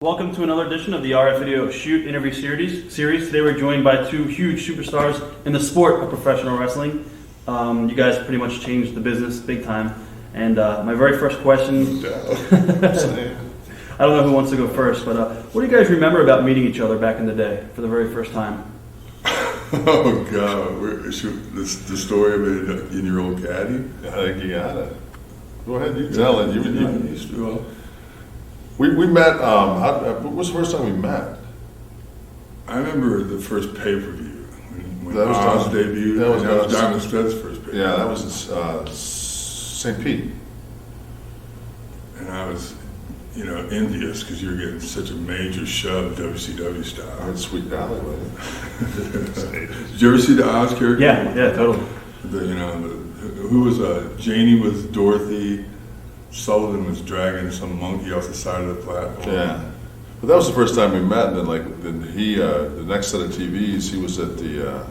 Welcome to another edition of the RF Video Shoot interview series. Today we're joined by two huge superstars in the sport of professional wrestling. You guys pretty much changed the business big time. And my very first question, I don't know who wants to go first, but what do you guys remember about meeting each other back in the day for the very first time? Oh God, the story of it in your old caddy? I think you got it. Go ahead, you tell it. We met, what was the first time we met? I remember the first pay-per-view when That was Oz Don- debuted. that was Don- Diamond Stud's first pay-per-view. Yeah, that was in St. Pete. And I was, envious because you were getting such a major shove WCW I style. had Sweet Valley with Did you ever see the Oz character? Yeah, totally. Who was, Janie was Dorothy, Sullivan was dragging some monkey off the side of the platform. Yeah. But that was the first time we met, and then he, the next set of TVs, he was at the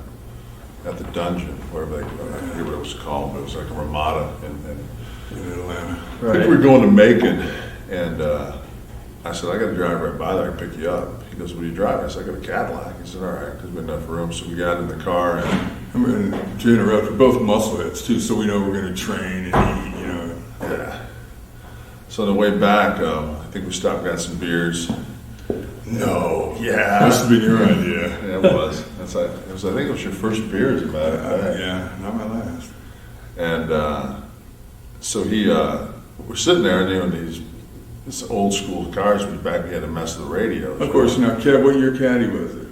dungeon, wherever I forget what it was called, but it was like a Ramada In Atlanta. I think we were going to Macon, and I said, I got to drive right by there and pick you up. He goes, what are you driving? I said, I got a Cadillac. He said, all right, because we had enough room. So we got in the car, and To interrupt, we're both muscleheads too, so we know we're going to train and eat, yeah. So on the way back, I think we stopped and got some beers. No. Yeah. Must have been your idea. Yeah, it was. I think it was your first beer, as a matter of fact. Yeah, not my last. And so we're sitting there, and these old school cars. We had to mess with the radios. Of course, now, Kev, what year caddy was it?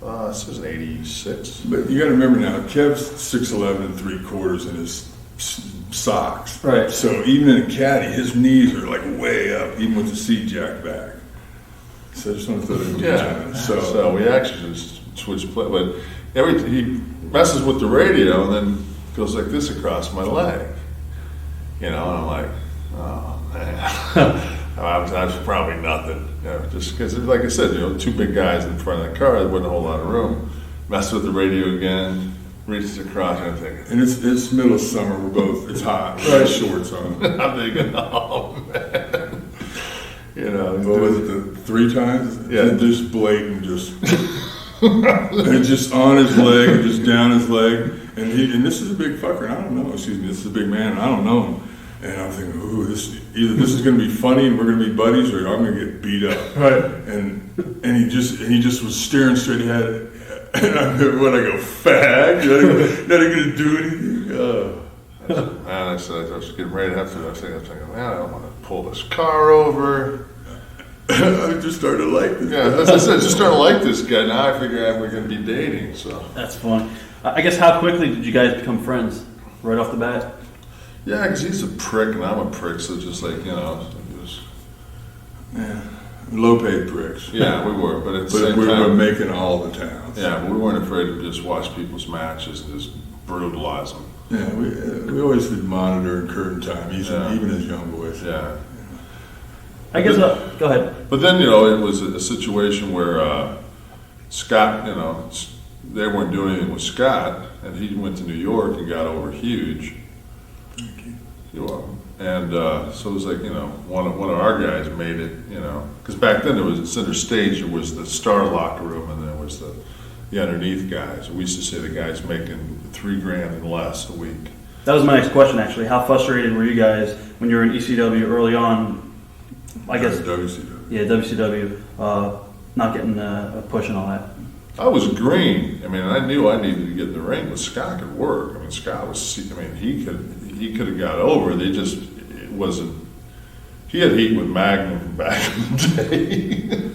This was an '86. But you got to remember now, Kev's 6'11" and 3/4 in his socks. Right. So even in a caddy, his knees are like way up, even with the seat jacked back. So I just want to throw that in. Yeah. So We actually just switched play, but he messes with the radio and then goes like this across my leg. And I'm like, oh man. That's probably nothing. Just because, like I said, two big guys in front of the car, there wasn't a whole lot of room. Messed with the radio again, reaches across, and I'm thinking, and it's middle of summer. It's hot. Right. Shorts on. I'm thinking, oh man. What was it? The 3 times? Yeah. Just blatant, and just on his leg, and just down his leg, and this is a big fucker. And I don't know. Excuse me. This is a big man, and I don't know him. And I'm thinking, either this is going to be funny and we're going to be buddies, or I'm going to get beat up. Right. And he just was staring straight ahead. And I go, fag? You're not going to do anything? And I said, I was getting ready to have to. I was thinking, man, I don't want to pull this car over. I just started to like this. Yeah, as I said, just starting to like this guy. Now I figure we're going to be dating. So That's fun. I guess how quickly did you guys become friends? Right off the bat? yeah, because he's a prick and I'm a prick, so just like it was, Yeah. Low-paid pricks. yeah, we were, but at the But same we were time, making all the towns. yeah, but we weren't afraid to just watch people's matches and just brutalize them. Yeah, we always did monitor and curtain time, even as young boys. Yeah. I guess, go ahead. But then, it was a situation where Scott, they weren't doing anything with Scott, and he went to New York and got over huge. Thank you. You're welcome. And so it was like, one of our guys made it, because back then there was, at center stage, there was the star locker room, and there was the underneath guys. We used to say the guys making $3,000 and less a week. That was my next question, actually. How frustrated were you guys when you were in ECW early on? I guess, WCW. yeah, WCW, not getting a push and all that. I was green. I mean, I knew I needed to get in the ring, but Scott could work. I mean, Scott was, he could have got over. It wasn't, he had heat with Magnum back in the day.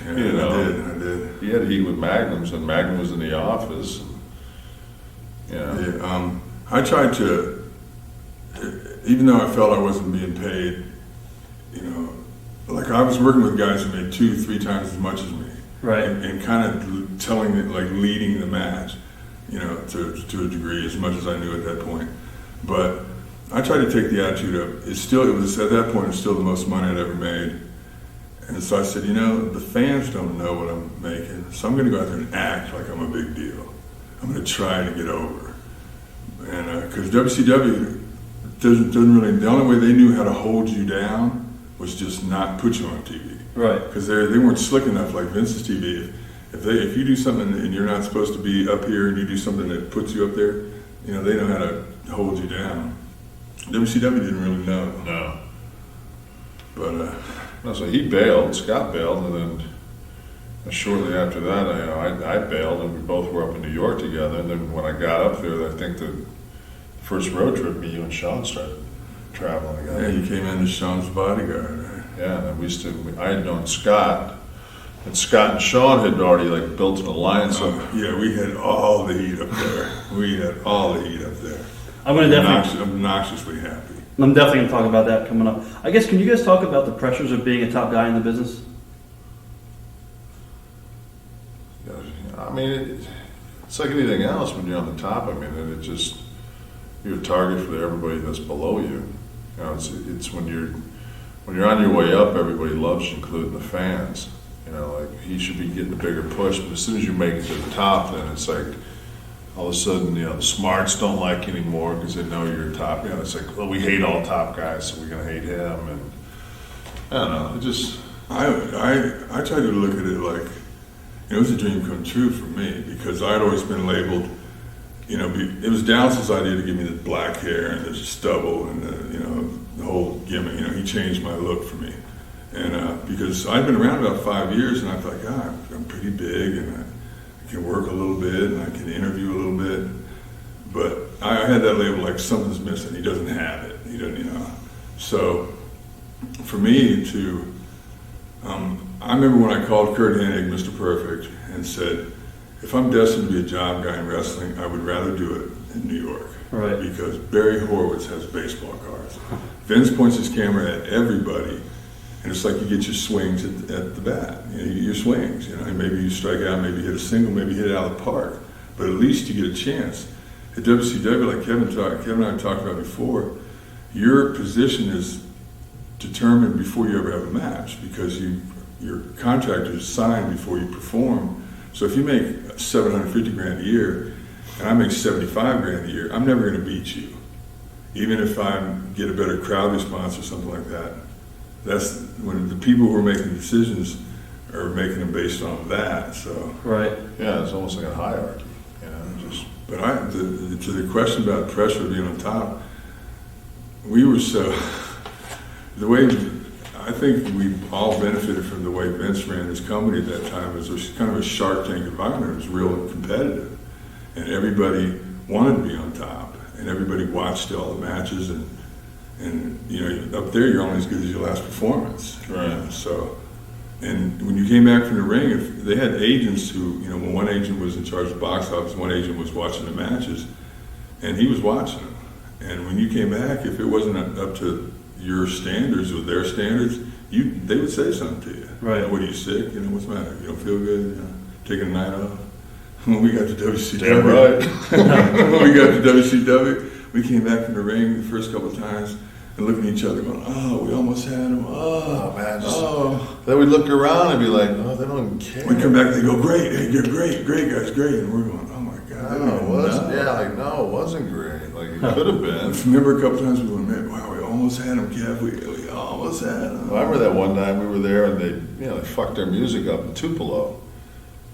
I did. He had heat with Magnums, and Magnum was in the office. Yeah, I tried to, even though I felt I wasn't being paid, like I was working with guys who made 2-3 times as much as me. Right. And kind of telling it, like leading the match, to a degree, as much as I knew at that point. But I tried to take the attitude of, it was at that point, it's still the most money I'd ever made. And so I said, the fans don't know what I'm making, so I'm going to go out there and act like I'm a big deal. I'm going to try to get over. And because WCW doesn't really, the only way they knew how to hold you down was just not put you on TV. Right. Because they weren't slick enough like Vince's TV. If you do something and you're not supposed to be up here and you do something that puts you up there, you know, they know how to hold you down. WCW didn't really know. No. But No, so he bailed, Scott bailed, and then shortly after that, I bailed, and we both were up in New York together. And then when I got up there, I think the first road trip, me, you, and Shawn started traveling together. yeah, you came in as Shawn's bodyguard, right? Yeah, and then I had known Scott, and Scott and Shawn had already like built an alliance. Yeah, we had all the heat up there. We had all the heat up there. I'm going to definitely. Obnoxiously happy. I'm definitely going to talk about that coming up. I guess, can you guys talk about the pressures of being a top guy in the business? I mean, it's like anything else when you're on the top. I mean, you're a target for everybody that's below you. You know, it's when you're on your way up, everybody loves you, including the fans. You know, like he should be getting a bigger push, but as soon as you make it to the top, then it's like all of a sudden, you know, the smarts don't like you anymore because they know you're top. You know, it's like, well, we hate all top guys, so we're gonna hate him, and I don't know. It just I tried to look at it like, it was a dream come true for me because I'd always been labeled, you know, it was Dallas's idea to give me the black hair and the stubble and the whole gimmick. You know, he changed my look for me. And because I'd been around about 5 years and I thought, God, I'm pretty big and I can work a little bit and I can interview a little bit. But I had that label like something's missing. He doesn't have it. He doesn't, you know. So for me to, I remember when I called Kurt Hennig, Mr. Perfect, and said, if I'm destined to be a job guy in wrestling, I would rather do it in New York. Right. Because Barry Horowitz has baseball cards. Vince points his camera at everybody, and it's like you get your swings at the bat. You know, your swings. You know, maybe you strike out, maybe you hit a single, maybe you hit it out of the park. But at least you get a chance. At WCW, like Kevin and I talked about before, your position is determined before you ever have a match because your contract is signed before you perform. So if you make $750,000 a year and I make $75,000 a year, I'm never going to beat you, even if I get a better crowd response or something like that. That's when the people who are making decisions are making them based on that. So right, yeah, it's almost like a hierarchy, you know. Just but to the question about pressure being on top, we were so the way. I think we all benefited from the way Vince ran his company at that time. It was kind of a Shark Tank environment. It was real competitive. And everybody wanted to be on top. And everybody watched all the matches. And you know, up there, you're only as good as your last performance. right. You know, so, and when you came back from the ring, if they had agents who, you know, when one agent was in charge of the box office, one agent was watching the matches, and he was watching them. And when you came back, if it wasn't up to your standards or their standards, they would say something to you. Right. You know, what are you sick? You know, what's the matter? You don't feel good? You know, taking a night off? When we got to WCW, damn right. when we got to WCW, we came back from the ring the first couple of times and looking at each other going, oh, we almost had him. Oh man, then we'd look around and be like, oh, they don't even care. We come back, they go, great, hey, you're great guys, great. And we're going, oh my God. No, it wasn't. Yeah, like no, it wasn't great. Like it could have been. Remember a couple times we went, man, wow, we almost had him, Kev. We almost had him. Well, I remember that one time we were there and they fucked their music up in Tupelo.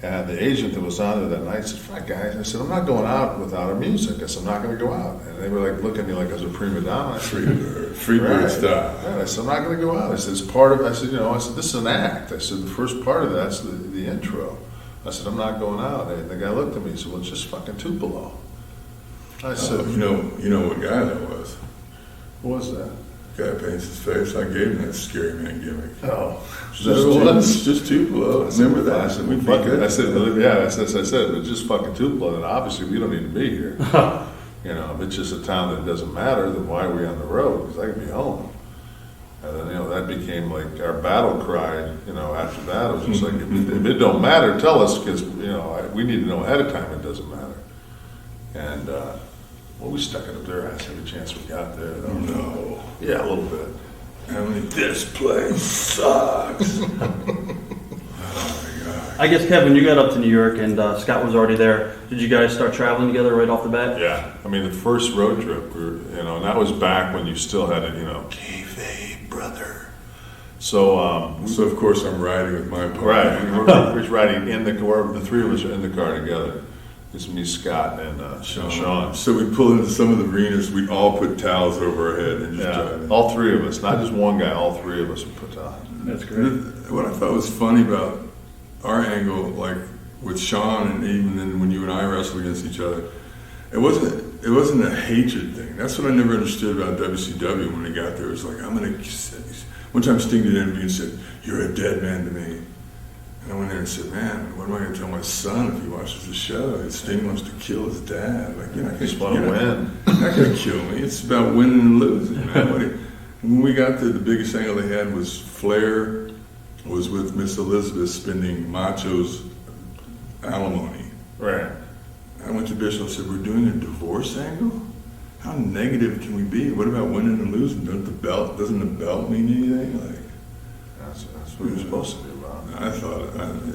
And the agent that was on there that night said, "Fuck, guys," I said, "I'm not going out without our music." I said, "I'm not going to go out." And they were like looking at me like I was a prima donna. I said, Freebird style. Yeah, I said, "I'm not going to go out." I said, "It's part of." I said, "This is an act." I said, "The first part of that's the intro." I said, "I'm not going out." And the guy looked at me and said, "Well, it's just fucking Tupelo." I said, you know what guy that was? "What was that?" Guy paints his face. I gave him that scary man gimmick. Oh, Just Tupelo. Remember that? I said, I said, "It's just fucking Tupelo, and obviously we don't need to be here." If it's just a town that doesn't matter, then why are we on the road? Because I can be home. And then, that became like our battle cry, after that. It was just like, if it don't matter, tell us, because, we need to know ahead of time it doesn't matter. And, we stuck it up their ass every chance we got there. Though. No. Yeah, a little bit. I mean, this place sucks. Oh my God. I guess, Kevin, you got up to New York and Scott was already there. Did you guys start traveling together right off the bat? Yeah. I mean, the first road trip, and that was back when you still had a, kayfabe, brother. So, So of course I'm riding with my partner. right, we're riding in the car. The three of us are in the car together. It's me, Scott, and Shawn. So we pull into some of the arenas. We'd all put towels over our head and just drive in. All three of us, not just one guy. All three of us would put towels. That's great. What I thought was funny about our angle, like with Shawn, and even then when you and I wrestled against each other, it wasn't a hatred thing. That's what I never understood about WCW when they got there. It was like, one time Sting did an interview and said, "You're a dead man to me." And I went there and said, "Man, what am I going to tell my son if he watches the show? Sting wants to kill his dad. Like, you're not going to win. You're not going to kill me. It's about winning and losing." Man. When we got there, the biggest angle they had was Flair was with Miss Elizabeth spending Macho's alimony. Right. I went to Bishop and said, "We're doing a divorce angle? How negative can we be? What about winning and losing? Doesn't the belt mean anything?" Like, that's what you're supposed to be about. I thought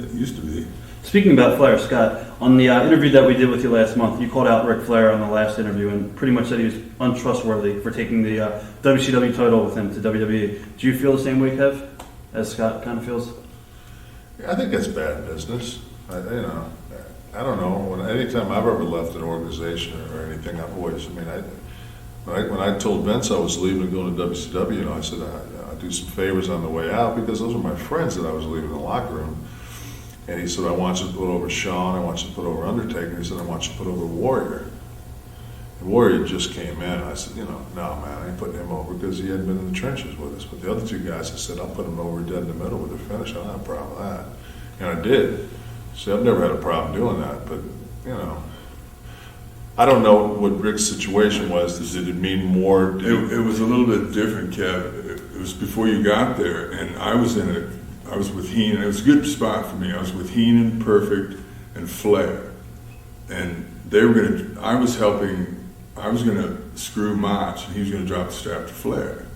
it used to be. Speaking about Flair, Scott, on the interview that we did with you last month, you called out Ric Flair on the last interview and pretty much said he was untrustworthy for taking the WCW title with him to WWE. Do you feel the same way, Kev, as Scott kind of feels? Yeah, I think that's bad business. I don't know. Anytime I've ever left an organization or anything, I've always, when I told Vince I was leaving and going to WCW, I said I'd do some favors on the way out because those were my friends that I was leaving the locker room. And he said, "I want you to put over Shawn, I want you to put over Undertaker." He said, "I want you to put over Warrior." And Warrior just came in. I said, "No, man, I ain't putting him over because he hadn't been in the trenches with us." But the other two guys, I said, "I'll put him over dead in the middle with a finish. I don't have a problem with that." And I did. So I've never had a problem doing that. But, I don't know what Rick's situation was. Did it mean more? It was a little bit different, Kev. It was before you got there, and I was with Heenan. It was a good spot for me. I was with Heenan, Perfect, and Flair. And I was going to screw Mach, and he was going to drop the strap to Flair.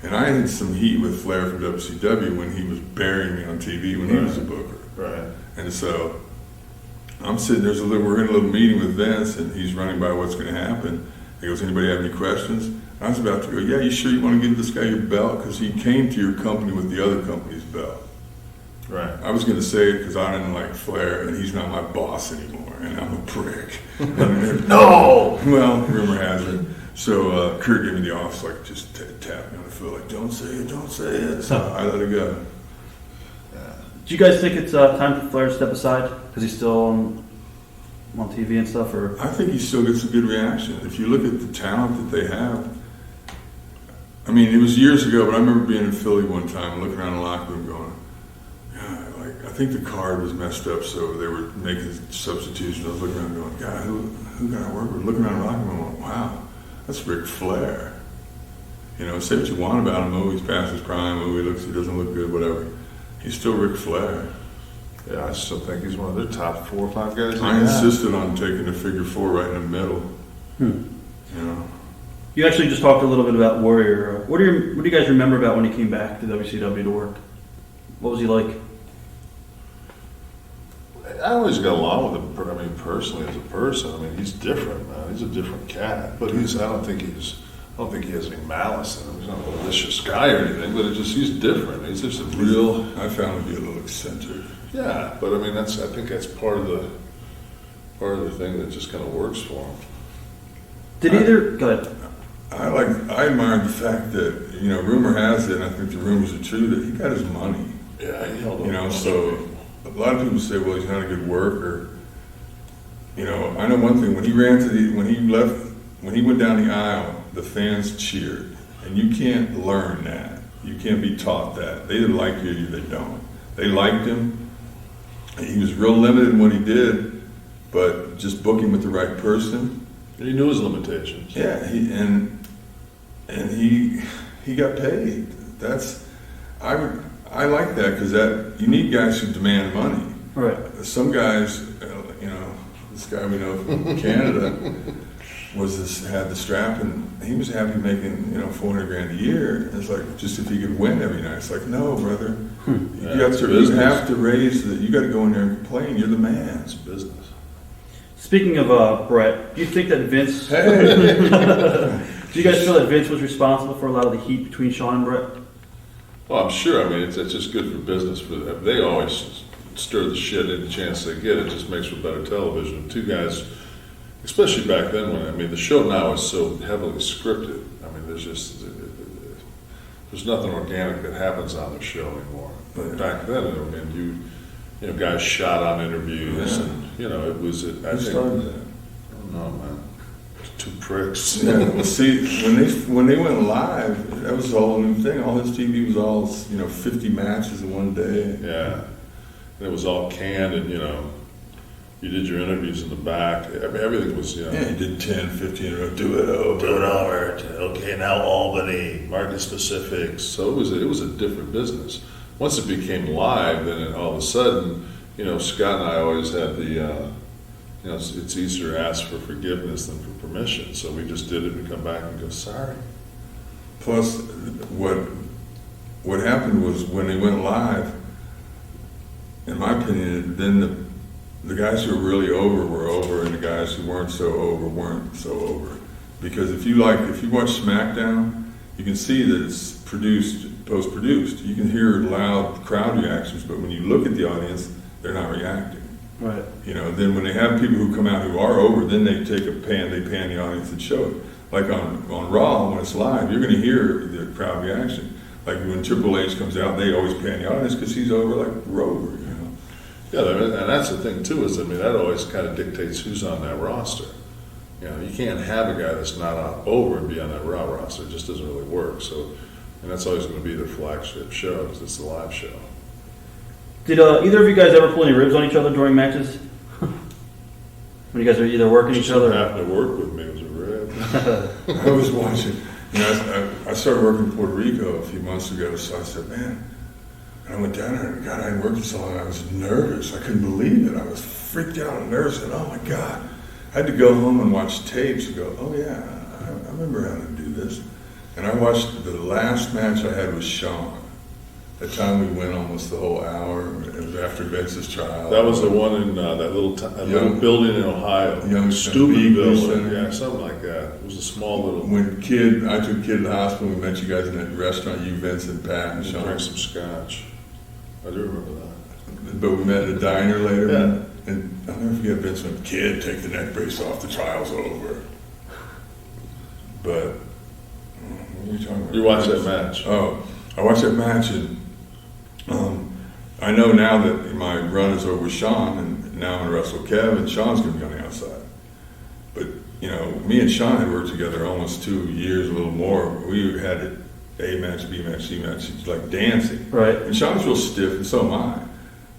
And I had some heat with Flair from WCW when he was burying me on TV when he was a booker. Right. And so I'm sitting there, we're in a little meeting with Vince, and he's running by what's going to happen. He goes, "Anybody have any questions?" I was about to go, "Yeah, you sure you want to give this guy your belt? Because he came to your company with the other company's belt." Right. I was going to say it because I didn't like Flair, and he's not my boss anymore, and I'm a prick. No! Well, rumor has it. So Kurt gave me the office, like, just tapped me on the foot, like, "Don't say it, don't say it." So I let it go. Do you guys think it's time for Flair to step aside because he's still on TV and stuff? Or I think he still gets a good reaction. If you look at the talent that they have, it was years ago, but I remember being in Philly one time and looking around the locker room going, "God," I think the card was messed up, so they were making substitutions. I was looking around going, "God, who can I work with?" Looking around the locker room going, "Wow, that's Ric Flair." Say what you want about him. Oh, he's past his prime. Oh, he doesn't look good, whatever. He's still Ric Flair. Yeah, I still think he's one of their top 4 or 5 guys. I insisted on taking the figure 4 right in the middle. You actually just talked a little bit about Warrior. What do you guys remember about when he came back to WCW to work? What was he like? I always got along with him. Personally, as a person, he's different, man. He's a different cat. But I don't think he has any malice in him. He's not a malicious guy or anything. But he's different. He's just a real. I found him to be a little eccentric. Yeah, but I think that's part of the thing that just kind of works for him. Go ahead. I admired the fact that, rumor has it, and I think the rumors are true, that he got his money. Yeah, he held up. So a lot of people say, well, he's not a good worker. I know one thing, when he went down the aisle, the fans cheered. And you can't learn that. You can't be taught that. They either like you or they don't. They liked him. He was real limited in what he did, but just book him with the right person. He knew his limitations. Yeah, he got paid. I like that because you need guys who demand money. Right. Some guys, this guy we know from Canada had the strap, and he was happy making $400,000 a year. It's like just if he could win every night. It's like, no, brother, you have to raise you got to go in there and complain. You're the man. It's business. Speaking of Brett, do you think that Vince? Do you guys feel that Vince was responsible for a lot of the heat between Shawn and Brett? Well, I'm sure. I mean, it's just good for business. They always stir the shit any chance they get. It just makes for better television. Two guys, especially back then, the show now is so heavily scripted. I mean, there's nothing organic that happens on the show anymore. But back then, I mean, guys shot on interviews, and it was. I think. Started that? I don't know, man. Two pricks. Yeah, well, see, when they went live, that was all a new thing. All his TV was all 50 matches in one day. Yeah, and it was all canned, and you did your interviews in the back. I mean, everything was Yeah, he did 10, 15 in a row. Do it over. Okay, now Albany, market specifics. So it was a different business. Once it became live, then all of a sudden, Scott and I always had the. It's easier to ask for forgiveness than for permission. So we just did it and come back and go, sorry. Plus, what happened was when they went live, in my opinion, then the guys who were really over were over, and the guys who weren't so over weren't so over. Because if you watch SmackDown, you can see that it's post-produced. You can hear loud crowd reactions, but when you look at the audience, they're not reacting. Right. Then when they have people who come out who are over, then they pan the audience and show it. Like on Raw, when it's live, you're going to hear the crowd reaction. Like when Triple H comes out, they always pan the audience because he's over like Rover, Yeah, and that's the thing too, is that always kind of dictates who's on that roster. You can't have a guy that's not over and be on that Raw roster. It just doesn't really work. So, and that's always going to be their flagship show, because it's the live show. Did either of you guys ever pull any ribs on each other during matches? When you guys are either working each other? Happened to work with me was a rib. I was watching. I started working in Puerto Rico a few months ago, so I said, man. And I went down there, and God, I hadn't worked so long. I was nervous. I couldn't believe it. I was freaked out and nervous, and oh my God. I had to go home and watch tapes and go, oh yeah, I remember how to do this. And I watched the last match I had with Shawn. That time we went almost the whole hour. It was after Vince's trial. That was the one in that little building in Ohio. Steubenville. Yeah, something like that. It was a small little. I took Kid to the hospital. We met you guys in that restaurant. You, Vince, and Pat, and Shawn. Drank some scotch. I do remember that. But we met at a diner later. Yeah. And I'll never forget Vince went, "Kid, take the neck brace off. The trial's over." But what are you talking about? You watched that match? Oh, I watched that match, and I know now that my run is over with Shawn, and now I'm going to wrestle Kev, and Shawn's going to be on the outside. But, me and Shawn had worked together almost 2 years, a little more. We had it A match, B match, C match. It's like dancing. Right. And Shawn's real stiff, and so am I.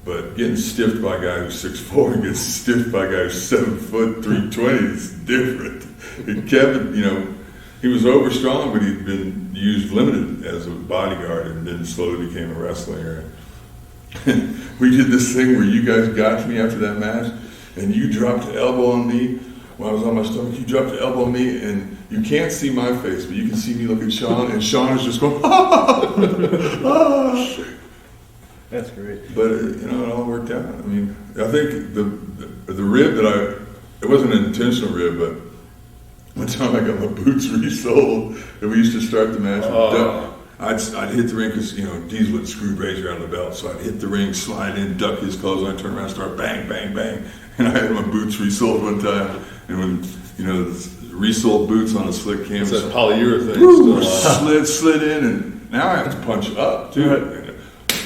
But getting stiffed by a guy who's 6'4" and getting stiffed by a guy who's 7 foot, 320 is different. And Kevin, he was over strong, but he'd been used limited as a bodyguard, and then slowly became a wrestler. We did this thing where you guys got to me after that match, and you dropped the elbow on me when I was on my stomach. You dropped the elbow on me, and you can't see my face, but you can see me look at Shawn, and Shawn is just going, ah! That's great. But it all worked out. I mean, I think the rib it wasn't an intentional rib, but one time I got my boots resoled, and we used to start the match with I'd hit the ring because, Diesel would screw Razor out of the belt. So I'd hit the ring, slide in, duck his clothes, and I'd turn around, start bang, bang, bang. And I had my boots resoled one time. And when, the resoled boots on a slick canvas. It's that polyurethane still slid in, and now I have to punch up, too. And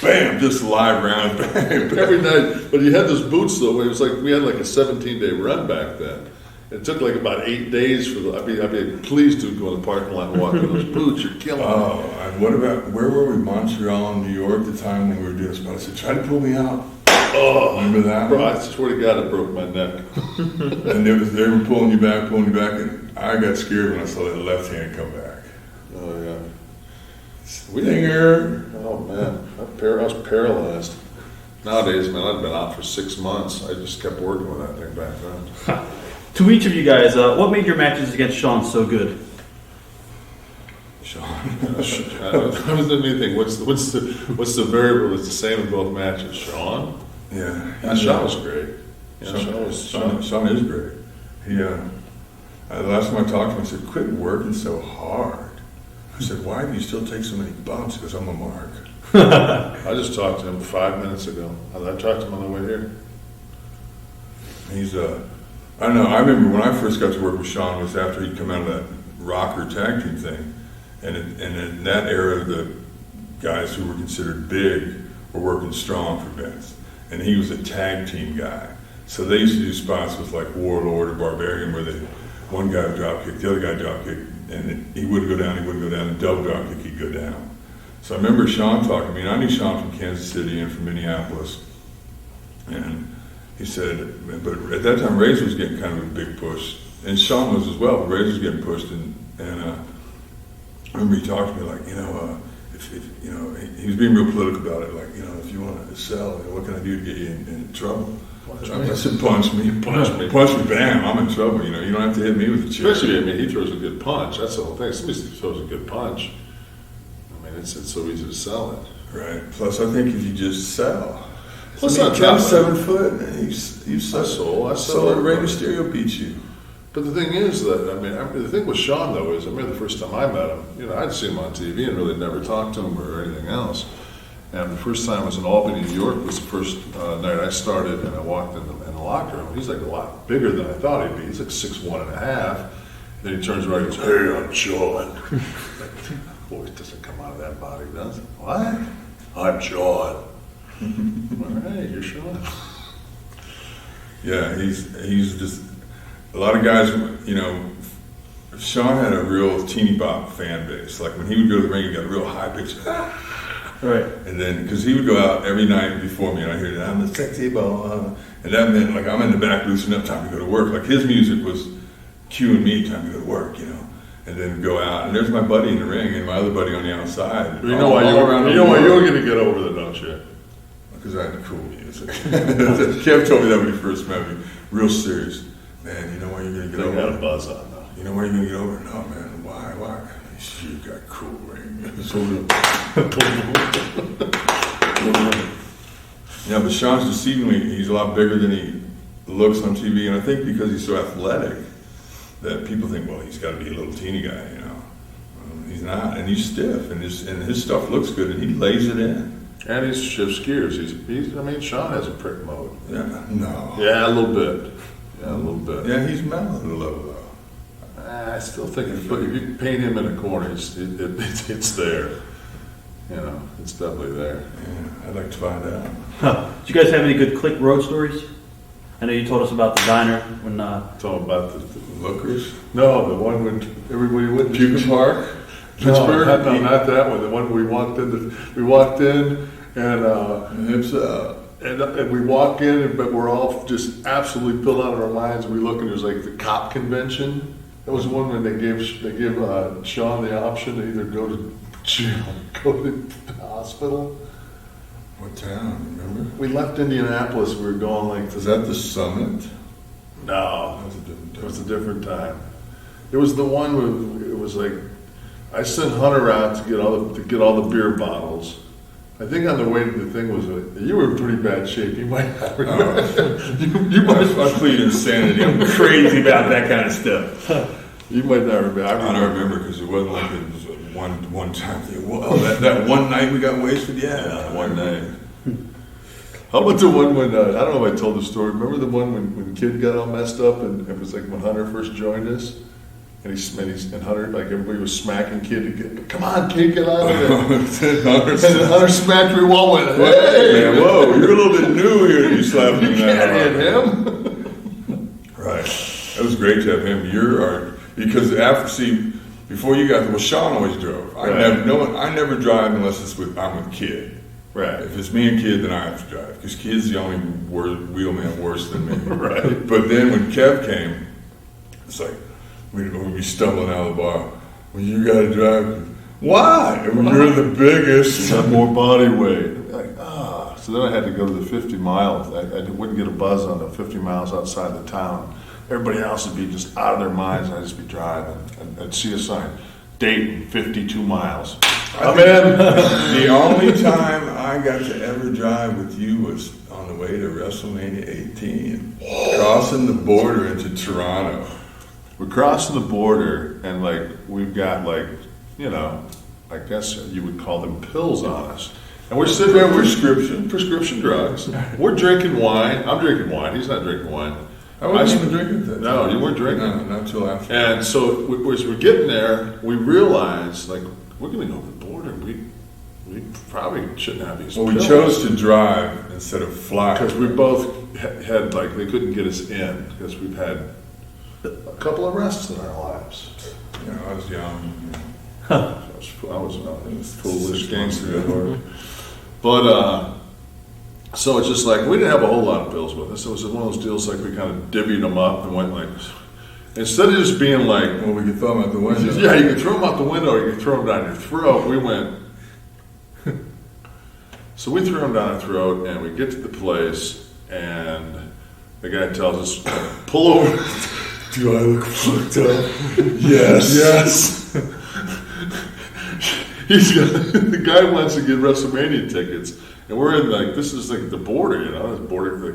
bam, just live round, bang, bang. Every night. But you had those boots, though. It was like, we had like a 17-day run back then. It took like about 8 days for I'd be pleased to go in the parking lot and walk in those boots. You're killing me. Oh, and what about, where were we? Montreal, New York, the time when we were doing a spot. I said, try to pull me out. Oh, remember that? Bro, I swear to God, it broke my neck. And they were pulling you back, and I got scared when I saw that left hand come back. Oh, yeah. Stinger. Oh, man. I was paralyzed. Nowadays, man, I'd been out for 6 months. I just kept working with that thing back then. To each of you guys, what made your matches against Shawn so good? Shawn. I was doing anything. What's the variable that's the same in both matches? Shawn? Yeah. Shawn was great. Shawn is great. He, the last time I talked to him, I said, quit working so hard. I said, why do you still take so many bumps? Because I'm a mark. I just talked to him 5 minutes ago. I talked to him on the way here. He's I don't know. I remember when I first got to work with Shawn was after he'd come out of that rocker tag team thing, and in that era, the guys who were considered big were working strong for Vince, and he was a tag team guy. So they used to do spots with like Warlord or Barbarian where one guy would drop kick, the other guy drop kick, and he wouldn't go down, and double drop kick, he'd go down. So I remember Shawn talking to me, and I knew Shawn from Kansas City and from Minneapolis, and he said, but at that time Razor was getting kind of a big push, and Shawn was as well, but Razor was getting pushed, and I remember he talked to me like, if he was being real political about it, like, if you want to sell, what can I do to get you in trouble? I said, punch me, bam, I'm in trouble. You don't have to hit me with a chair. Especially, he throws a good punch. That's the whole thing. Somebody throws a good punch. It's so easy to sell it. Right. Plus, I think if you just sell. Plus, Kev's 7 foot, and you sell. I sold. Rey Mysterio beats you. But the thing is that, the thing with Shawn, though, is I remember the first time I met him, I'd seen him on TV and really never talked to him or anything else. And the first time I was in Albany, New York, was the first night I started, and I walked in the locker room. He's like a lot bigger than I thought he'd be. He's like 6'1.5". Then he turns around and goes, "Hey, I'm Shawn." Voice doesn't come out of that body, does it? What? I'm Shawn. All right, you're Shawn. Yeah, he's just a lot of guys. Shawn had a real teeny bop fan base. Like when he would go to the ring, he got a real high pitch. Right. And then, because he would go out every night before me, and I hear that, "I'm the sexy ball," and that meant like I'm in the back loosening up, time to go to work. Like his music was cueing me, time to go to work, and then go out. And there's my buddy in the ring, and my other buddy on the outside. You know why you were going to get over there, don't you? Because I had cool music. Kev told me that when he first met me, real serious. Man, you know why you're going to get over? They got a buzz on though. You know why you're going to get over? No, man. Why? You got cool ring. Yeah, but Shawn's deceivingly, he's a lot bigger than he looks on TV, and I think because he's so athletic that people think, well, he's got to be a little teeny guy, He's not, and he's stiff, and his stuff looks good, and he lays it in. And he shifts gears. Shawn has a prick mode. Yeah, no. Yeah, a little bit. Yeah, he's mellowed a little, though. I still think if you paint him in a corner, it's there. It's definitely there. Yeah, I'd like to find out. Do you guys have any good Click Road stories? I know you told us about the diner when. Talking about the Lookers? No, the one when everybody went to Puget Park? Pittsburgh? No, not that one. The one we walked in and Hips up. And we walk in, but we're all just absolutely filled out of our minds. We look and there's like the cop convention. That was one when they give Shawn the option to either go to jail or go to the hospital. What town, remember? We left Indianapolis, we were going like to... Was that the Summit? No, That was a different time. it was a different time. It was the one where it was like, I sent Hunter out to get all the beer bottles. I think on the way to the thing was, you were in pretty bad shape. You might not remember. I plead insanity. I'm crazy about that kind of stuff. You might not remember. I don't remember because it wasn't like it was one time thing. Well, that one night we got wasted? Yeah, one night. How about the one when, I don't know if I told the story, remember the one when Kid got all messed up and it was like when Hunter first joined us? And Hunter, like everybody was smacking Kid. Come on, Kid, get out of there. And then Hunter smacked me one went, hey! Man, whoa, you're a little bit new here to be slapping You that can't hit hard. him. Right. It was great to have him. Because before you got there, well, Shawn always drove. I never drive unless I'm with Kid. Right. If it's me and Kid, then I have to drive. Because Kid's the only wheelman worse than me. Right. But then when Kev came, it's like, we'd be stumbling out of the bar. Well, you got to drive. Why? Well, you're the biggest. You got more body weight. So then I had to go to the 50 miles. I wouldn't get a buzz on the 50 miles outside the town. Everybody else would be just out of their minds, and I'd just be driving. I'd see a sign, Dayton, 52 miles. I'm in. The only time I got to ever drive with you was on the way to WrestleMania 18, crossing the border into Toronto. We're crossing the border, and like we've got I guess you would call them pills on us. And we're sitting there, we're prescription drugs. We're drinking wine. I'm drinking wine. He's not drinking wine. I wasn't even drinking that. No, you weren't drinking. No, not until after. And so as we're getting there, we realize, like, we're going to go over the border. We probably shouldn't have these Well, we pills. chose to drive instead of fly. Because we both had, like, they couldn't get us in because we've had a couple of arrests in our lives. You know, I was young. I was foolish gangster. But, so it's just like, we didn't have a whole lot of pills with us. It was one of those deals like we kind of divvied them up and went like, instead of just being like, Well, we could throw them out the window. yeah, you can throw them out the window or you can throw them down your throat, we went, so we threw them down our throat and we get to the place and the guy tells us, pull over. Do I look fucked up? Yes. Yes. The guy wants to get WrestleMania tickets, and we're in like, this is like the border, you know, the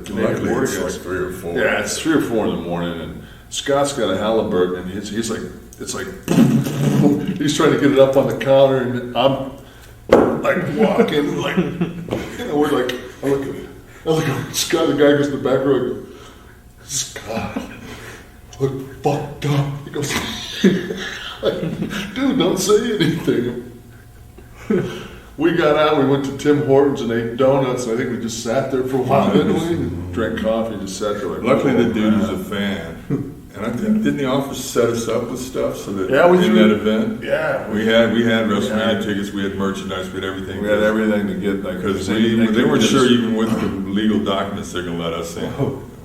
Canadian Luckily, border. it's like 3 or 4. Yeah, it's 3 or 4 in the morning, and Scott's got a Halliburton, and he's like, it's like, he's trying to get it up on the counter, and I'm like walking, like, and we're like, I look at Scott, the guy goes in the back row, I go, Scott, look fucked up. He goes, like, dude, don't say anything. We got out, we went to Tim Hortons and ate donuts, and I think we just sat there for a while, didn't we? Drank coffee, just sat there like, Luckily, the dude man. was a fan. And I think, didn't the office set us up with stuff so that Yeah, we in threw- that event? Yeah. We had WrestleMania had- tickets, we had merchandise, we had everything. We had everything to get, like, Because they they weren't did sure us- even with the legal documents they're going to let us in.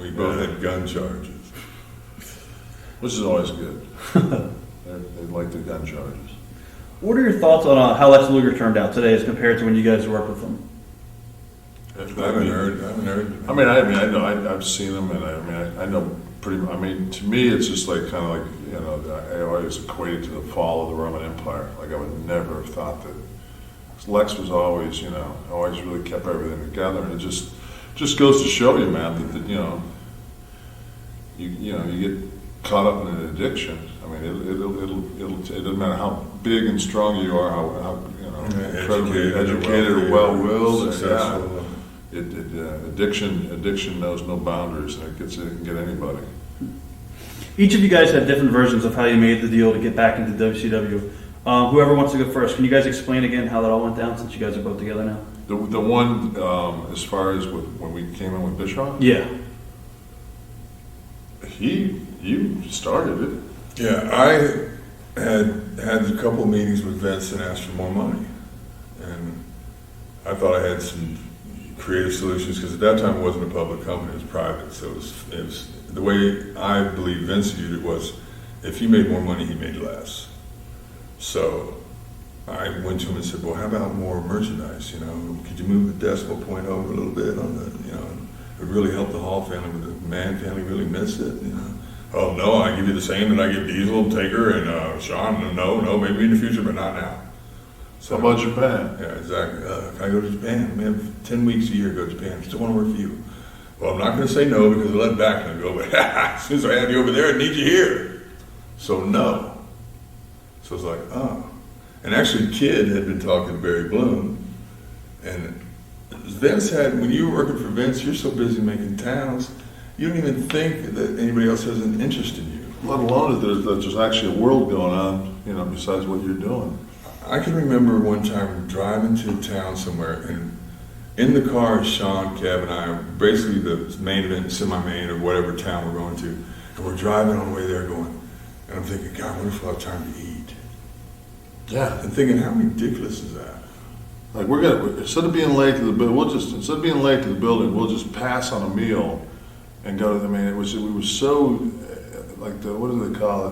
We both Yeah. had gun charges. Which is always good. They like the gun charges. What are your thoughts on how Lex Luger turned out today as compared to when you guys worked with him? I haven't heard. I mean, I know, I've seen them, and I know pretty much. I mean, to me, it's just like kind of like, you know, I always equate it to the fall of the Roman Empire. Like, I would never have thought that. Lex was always, you know, always really kept everything together, and it just goes to show you, man, that you know, you get caught up in an addiction. I mean, it doesn't matter how big and strong you are, how you know, incredibly educated or well-willed, successful. Addiction knows no boundaries, and it can get anybody. Each of you guys had different versions of how you made the deal to get back into WCW. Whoever wants to go first, can you guys explain again how that all went down since you guys are both together now? The one as far as when we came in with Bischoff, Yeah. you started it. Yeah, I had a couple of meetings with Vince and asked for more money. And I thought I had some creative solutions because at that time it wasn't a public company, it was private. So it was the way I believe Vince viewed it was if he made more money, he made less. So I went to him and said, well, how about more merchandise? You know, could you move the decimal point over a little bit on the, you know, it would really help the Hall family, but the Mann family really miss it, you know. Oh, no, I give you the same that I give Diesel, Taker, and Shawn. No, maybe in the future, but not now. So how about Japan? Yeah, exactly. Can I go to Japan? Man, 10 weeks a year go to Japan. Still want to work for you. Well, I'm not going to say no because I let back and I go, but as soon as I have you over there, I need you here. So no. So it's like, oh. And actually, Kid had been talking to Barry Bloom, and Vince had, when you were working for Vince, you're so busy making towns, you don't even think that anybody else has an interest in you. Let alone that there's actually a world going on, you know, besides what you're doing. I can remember one time driving to a town somewhere, and in the car, Sean, Kev, and I, basically the main event, semi-main, or whatever town we're going to, and we're driving on the way there going, and I'm thinking, God, what if we'll have time to eat? Yeah. And thinking, how ridiculous is that? Like, instead of being late to the building, we'll just pass on a meal and go to the, I mean, we were so, like, what do they call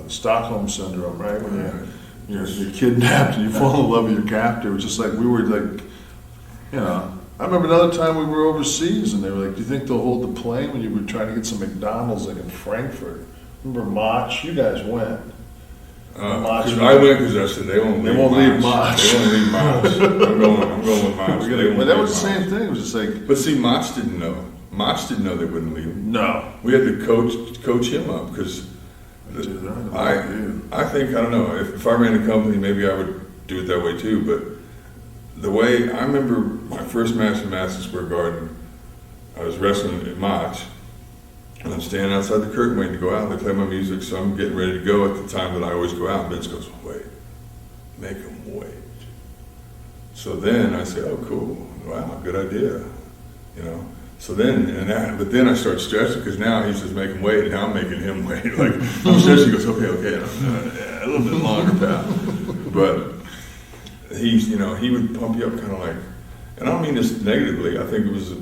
it? Stockholm syndrome, right? When you're kidnapped and you fall in love with your captor. It was just like, we were like, you know, I remember another time we were overseas and they were like, do you think they'll hold the plane when you were trying to get some McDonald's like in Frankfurt? Remember Mach? You guys went. I went because I said they won't leave Mach. They won't leave Mach. I'm going with Mach. But that was the same thing. It was just like, But see, Mach didn't know. Mach didn't know they wouldn't leave him. no. We had to coach him up because I think, I don't know, if I ran a company, maybe I would do it that way too, but the way I remember my first match in Madison Square Garden, I was wrestling in March, and I'm standing outside the curtain waiting to go out. They play my music, so I'm getting ready to go at the time that I always go out. And Vince goes, wait, make him wait. So then I say, oh, cool, wow, good idea, you know. So then, but then I start stressing because now he says make him wait, and now I'm making him wait. Like I'm stressing. He goes, okay, a little bit longer, pal. But he's, you know, he would pump you up, kind of like, and I don't mean this negatively. I think it was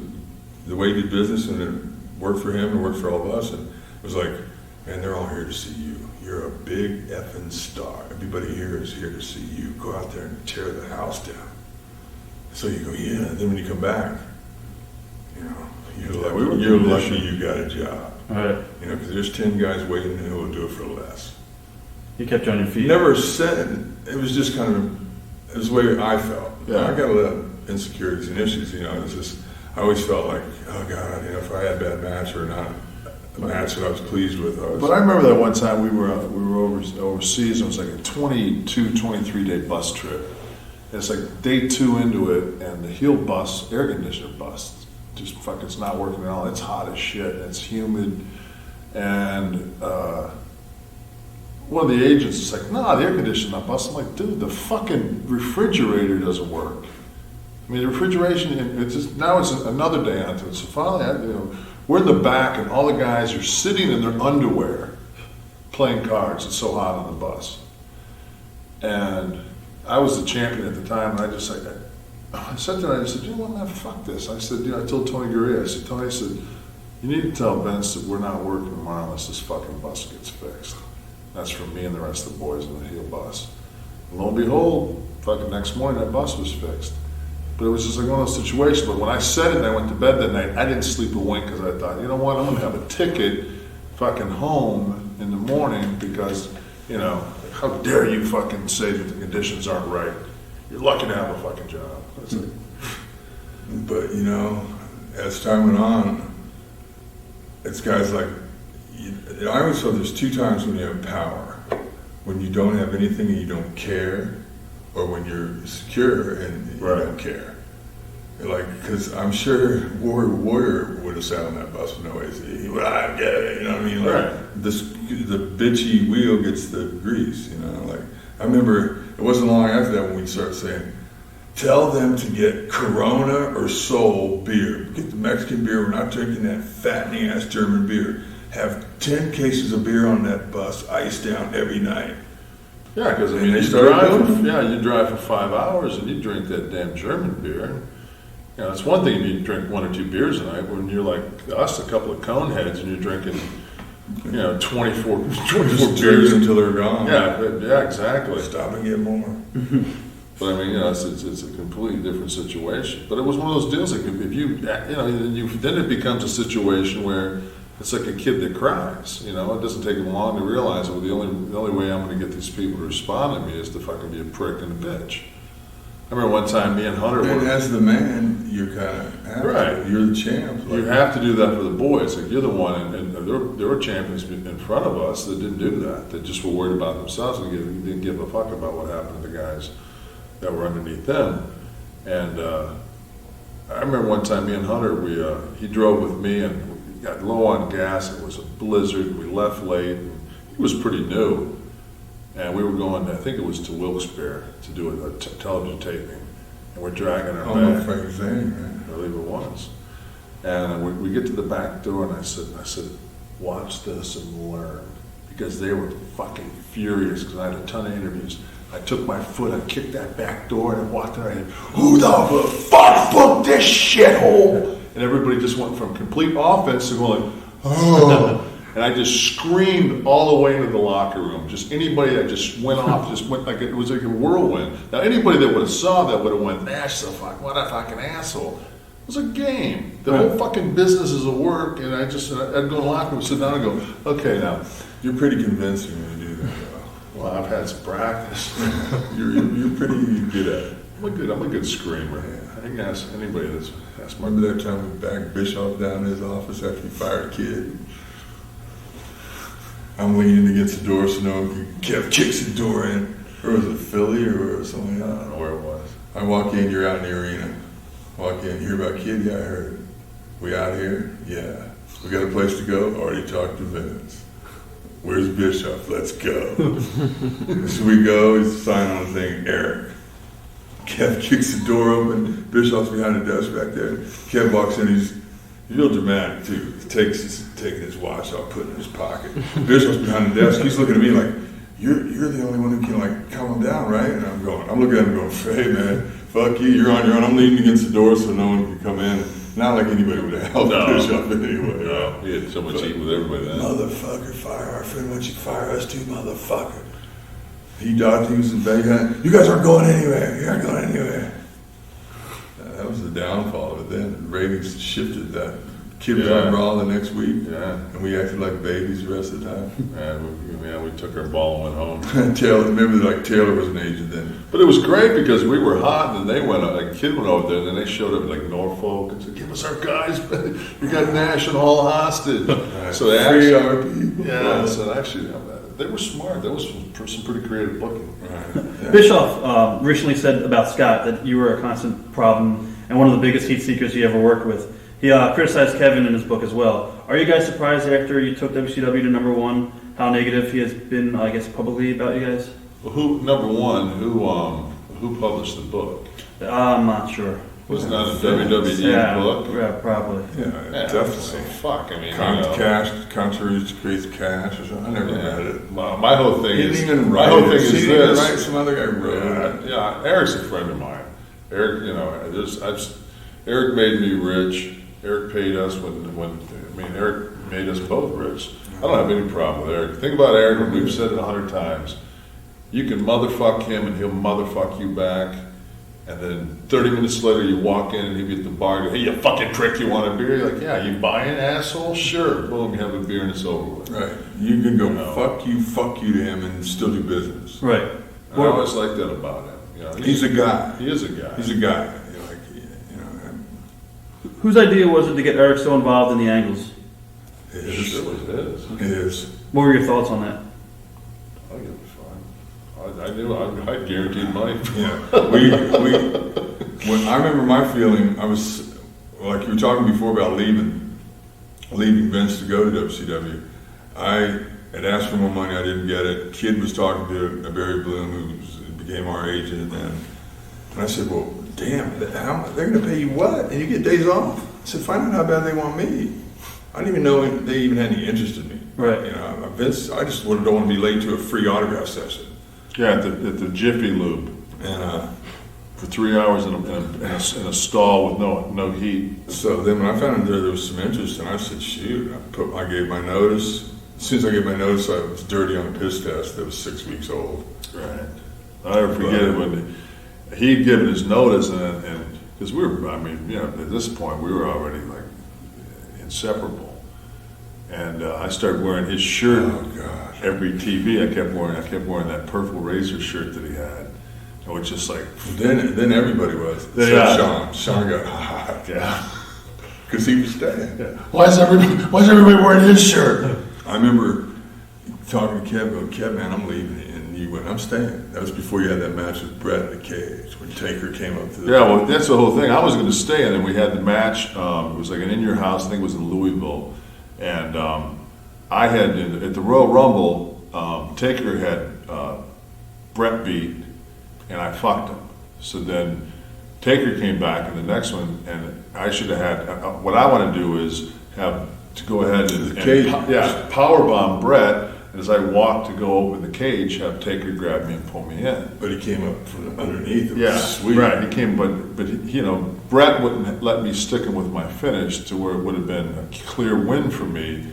the way he did business, and it worked for him and worked for all of us. And it was like, man, they're all here to see you. You're a big effing star. Everybody here is here to see you. Go out there and tear the house down. So you go, yeah. And then when you come back, you know, you're lucky you got a job. Right. You know, because there's 10 guys waiting who will do it for less. You kept you on your feet. Never said, it was just kind of, it was the way I felt. Yeah. I got a lot of insecurities and issues, you know. It was just, I always felt like, oh God, you know, if I had a bad match or not a match that I was pleased with. But I remember that one time we were overseas. It was like a 22, 23 day bus trip. And it's like day 2 into it, and the heel bus, air conditioner busts. Just fucking, it's not working at all. It's hot as shit. It's humid, and one of the agents is like, "Nah, the air conditioner's not busting." I'm like, dude, the fucking refrigerator doesn't work. I mean, the refrigeration. It's just now it's another day onto it. So finally, we're in the back, and all the guys are sitting in their underwear playing cards. It's so hot on the bus, and I was the champion at the time, and I just like. I said to her, I said, you know what, man, fuck this. I said, I told Tony Gurria, I said, Tony, I said, you need to tell Vince that we're not working tomorrow unless this fucking bus gets fixed. That's from me and the rest of the boys in the heel bus. And lo and behold, fucking next morning that bus was fixed. But it was just like one of those situations. But when I said it and I went to bed that night, I didn't sleep a wink because I thought, you know what, I'm going to have a ticket fucking home in the morning because, you know, how dare you fucking say that the conditions aren't right. You're lucky to have a fucking job. That's it. But, you know, as time went on, it's guys like, I always feel there's 2 times when you have power. When you don't have anything and you don't care, or when you're secure and you don't care. Like, because I'm sure Warrior would have sat on that bus with no AC. Well, I get it, you know what I mean? Like, the bitchy wheel gets the grease, you know? Like, I remember it wasn't long after that when we started saying, tell them to get Corona or Sol beer. Get the Mexican beer. We're not drinking that fattening ass German beer. Have 10 cases of beer on that bus, iced down every night. Yeah, because I mean, you drive for 5 hours and you drink that damn German beer. You know, it's one thing if you drink 1 or 2 beers a night. When you're like us, a couple of coneheads, and you're drinking, 24 beers until they're gone. Yeah, exactly. Stop and get more. But I mean, it's a completely different situation. But it was one of those deals. Like if you, then it becomes a situation where it's like a kid that cries. You know, it doesn't take them long to realize, well, the only way I'm going to get these people to respond to me is to fucking be a prick and a bitch. I remember one time me and Hunter and as the man, you're kind of right. You're the champ. You have to do that for the boys. Like you're the one, and there were champions in front of us that didn't do that. That just were worried about themselves and didn't give a fuck about what happened to the guys that were underneath them. And I remember one time me and Hunter, he drove with me and we got low on gas. It was a blizzard. We left late. And he was pretty new. And we were going, I think it was to Wilkes-Barre to do a television taping. And we're dragging our bag. Frank Zane, man. I believe it was. And we get to the back door and I said, watch this and learn. Because they were fucking furious because I had a ton of interviews. I took my foot, I kicked that back door, and I walked in, and I said, who the fuck booked this shithole? And everybody just went from complete offense to going, oh. And I just screamed all the way into the locker room. Just anybody that just went off, just went like it was like a whirlwind. Now anybody that would have saw that would have went, Nash, what a fucking asshole. It was a game. The whole fucking business is a work, and I'd go in the locker room, sit down and go, okay, now. You're pretty convincing when you do that, though. Well, I've had some practice. you're pretty good at it. I'm a good screamer. Yeah. I think ask anybody that's my. Remember that time we backed Bischoff down in his office after he fired a kid? I'm leaning against the door so no one could kick the door in. Or was it Philly or something? I don't know where it was. I walk in, you're out in the arena. Walk in, hear about Kid? Yeah, I heard. We out here? Yeah. We got a place to go? Already talked to Vince. Where's Bischoff? Let's go. So we go, he's signing on the thing, Eric. Kev kicks the door open, Bischoff's behind the desk back there. Kev walks in, he's real dramatic too. He's taking his watch off, putting it in his pocket. Bischoff's behind the desk, he's looking at me like, you're the only one who can like calm him down, right? And I'm looking at him going, hey man, fuck you, you're on your own. I'm leaning against the door so no one can come in. Not like anybody would have helped Bischoff anyway. No, he had so much heat with everybody then. Motherfucker, fire our friend, why don't you fire us too, motherfucker? He dodged, he was in big hand. You guys aren't going anywhere. You aren't going anywhere. That was the downfall of it then. The ratings shifted that. Kid was on Raw the next week. Yeah. And we acted like babies the rest of the time. We took our ball and went home. Taylor was an agent then. But it was great because we were hot and then they went, a kid went over there and then they showed up like Norfolk and said, give us our guys, we got Nash and Hall hostage. Right. So they free actually, our people. Yeah, so actually, they were smart. That was some pretty creative booking. Right. Yeah. Bischoff recently said about Scott that you were a constant problem and one of the biggest heat seekers he ever worked with. He criticized Kevin in his book as well. Are you guys surprised after you took WCW to #1 how negative he has been, I guess, publicly about you guys? Well, who published the book? I'm not sure. Was it not a WWE book? Yeah, probably. Yeah, definitely. So fuck, I mean, Cash, Controversy creates cash or something. I never read it. My whole thing He is, didn't even write my whole it. thing is He didn't even this. write it. Some other guy wrote it. Yeah, Eric's a friend of mine. Eric, Eric made me rich. Eric paid us Eric made us both rich. I don't have any problem with Eric. Think about Eric, and we've said it 100 times. You can motherfuck him and he'll motherfuck you back. And then 30 minutes later you walk in and he'll be at the bar and go, hey, you fucking prick, you want a beer? You're like, yeah, you buying, asshole? Sure. Boom, you have a beer and it's over with. Right. You can go fuck you to him and still do business. Right. I always like that about him. He's a guy. He is a guy. He's a guy. Whose idea was it to get Eric so involved in the angles? It It is. What were your thoughts on that? I think it'll be fine. I knew I guaranteed money. Yeah. When I remember my feeling, I was, like you were talking before about leaving Vince to go to WCW. I had asked for more money, I didn't get it. Kid was talking to Barry Bloom, who became our agent then. And I said, well, damn, they're going to pay you what? And you get days off? I said, find out how bad they want me. I didn't even know they even had any interest in me. Right. You know, Vince, I just don't want to be late to a free autograph session. Yeah, at the Jiffy Lube. And for 3 hours in a stall with no heat. so then when I found out there was some interest, and I said, shoot, I gave my notice. As soon as I gave my notice, I was dirty on a piss test that was 6 weeks old. Right. I'll never forget it when he'd given his notice, and because we were, at this point, we were already like inseparable. And I started wearing his shirt every TV. I kept wearing that purple Razor shirt that he had. It was just like. Then everybody was. Yeah. Sean got hot. Yeah. Because he was staying. Yeah. Why is everybody wearing his shirt? I remember talking to Kev, going, Kev, man, I'm leaving. And you went, I'm staying. That was before you had that match with Brett in the cage, when Taker came up to the. Yeah, well, that's the whole thing. I was going to stay, and then we had the match. It was like an In Your House, I think it was in Louisville. And I had, at the Royal Rumble, Taker had Brett beat, and I fucked him. So then Taker came back in the next one, and I should have had, what I want to do is have to go ahead and powerbomb Brett, and as I walked to go open the cage, have Taker grab me and pull me in. But he came up from underneath. It was sweet. Right. He came, but Brett wouldn't let me stick him with my finish to where it would have been a clear win for me,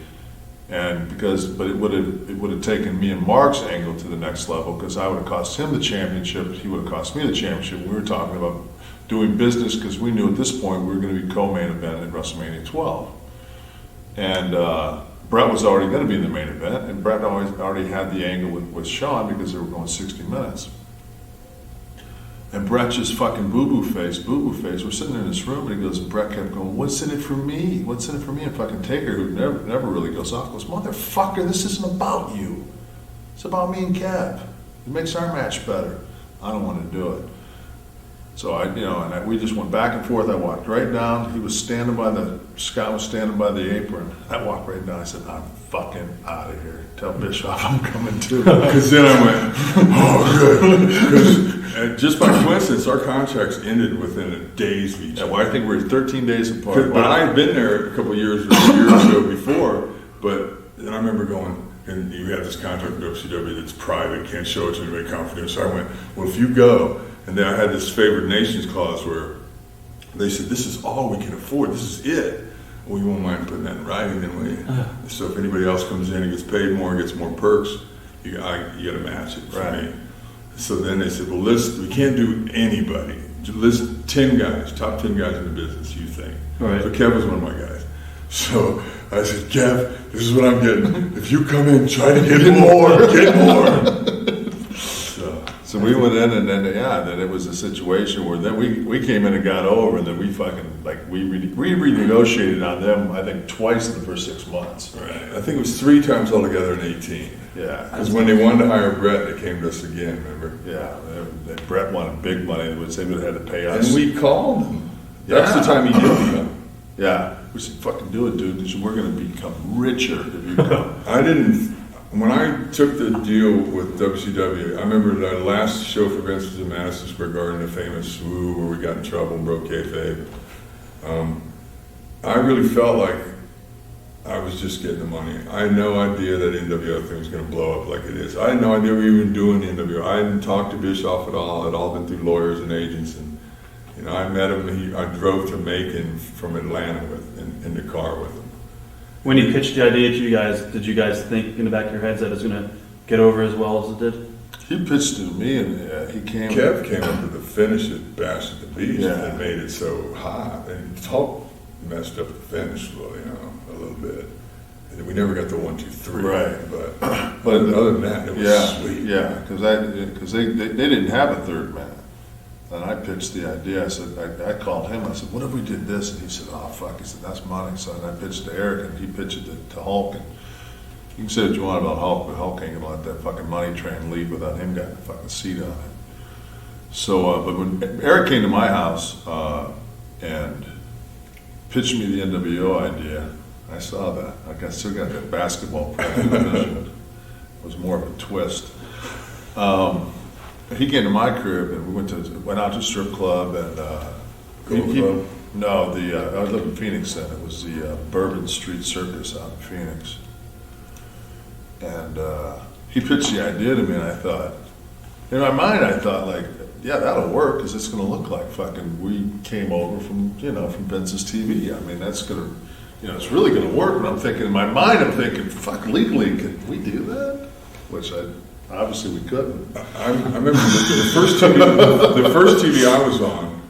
but it would have taken me and Mark's angle to the next level, because I would have cost him the championship, he would have cost me the championship. We were talking about doing business because we knew at this point we were going to be co-main event at WrestleMania 12, and Brett was already going to be in the main event, and Brett already had the angle with Shawn because they were going 60 minutes. And Brett just fucking boo-boo face. We're sitting in this room, and he goes, and Brett kept going, what's in it for me? What's in it for me? And fucking Taker, who never really goes off, goes, motherfucker, this isn't about you. It's about me and Kev. It makes our match better. I don't want to do it. So we just went back and forth. I walked right down. Scott was standing by the apron. I walked right down. I said, I'm fucking out of here. Tell Bischoff I'm coming too. Because then I went, oh, good. Because just by coincidence, our contracts ended within a days of each Yeah, other. well, I think we're 13 days apart. But I had been there a couple of years or a year or so before, but then I remember going, and you have this contract with WCW that's private, can't show it to anybody confidential. So I went, well, if you go, and then I had this favored nations clause where they said, this is all we can afford, this is it. Well, you won't mind putting that in writing, then will you? So if anybody else comes in and gets paid more and gets more perks, you got to match it for me. So then they said, well, we can't do anybody. List 10 guys, top 10 guys in the business, you think. Right. So Kev was one of my guys. So I said, Kev, this is what I'm getting. If you come in, try to get more, get more. So we went in, and then then it was a situation where then we came in and got over, and then we fucking we renegotiated on them. I think twice in the first 6 months. Right. I think it was 3 times altogether in 18. Yeah. Because when they wanted to hire Brett, they came to us again. Remember? Yeah. Brett wanted big money, which they would have had to pay us. And we called him. That's the time he did come. Yeah. We said, "Fucking do it, dude. Because we're going to become richer if you come." I didn't. When I took the deal with WCW, I remember the last show for Vince was in Madison Square Garden, the famous Woo, where we got in trouble and broke kayfabe. I really felt like I was just getting the money. I had no idea that NWO thing was going to blow up like it is. I had no idea we were even doing the NWO. I hadn't talked to Bischoff at all. It had all been through lawyers and agents. And I met him. I drove to Macon from Atlanta in the car with him. When he pitched the idea to you guys, did you guys think in the back of your heads that it was going to get over as well as it did? He pitched it to me, and he came. Kev came up with the finish at Bash at the Beach that made it so hot. And Hulk messed up the finish, a little bit. And we never got the 1, 2, 3. Right. But other than that, it was sweet. Yeah, because they didn't have a third man. And I pitched the idea. I said, I called him. I said, what if we did this? And he said, oh, fuck. He said, that's money. So I pitched to Eric, and he pitched it to Hulk. And you can say what you want about Hulk, but Hulk ain't going to let that fucking money train leave without him getting a fucking seat on it. So, but when Eric came to my house and pitched me the NWO idea, I saw that. Like, I still got that basketball vision. It was more of a twist. He came to my crib, and we went out to a strip club, and I live in Phoenix then. It was the Bourbon Street Circus out in Phoenix, and he pitched the idea to me, and I thought, in my mind, like, yeah, that'll work because it's going to look like fucking we came over from Vince's TV. I mean, that's going to, it's really going to work. But I'm thinking in my mind, fuck, legally, can we do that? Which obviously we couldn't. I remember the first TV I was on,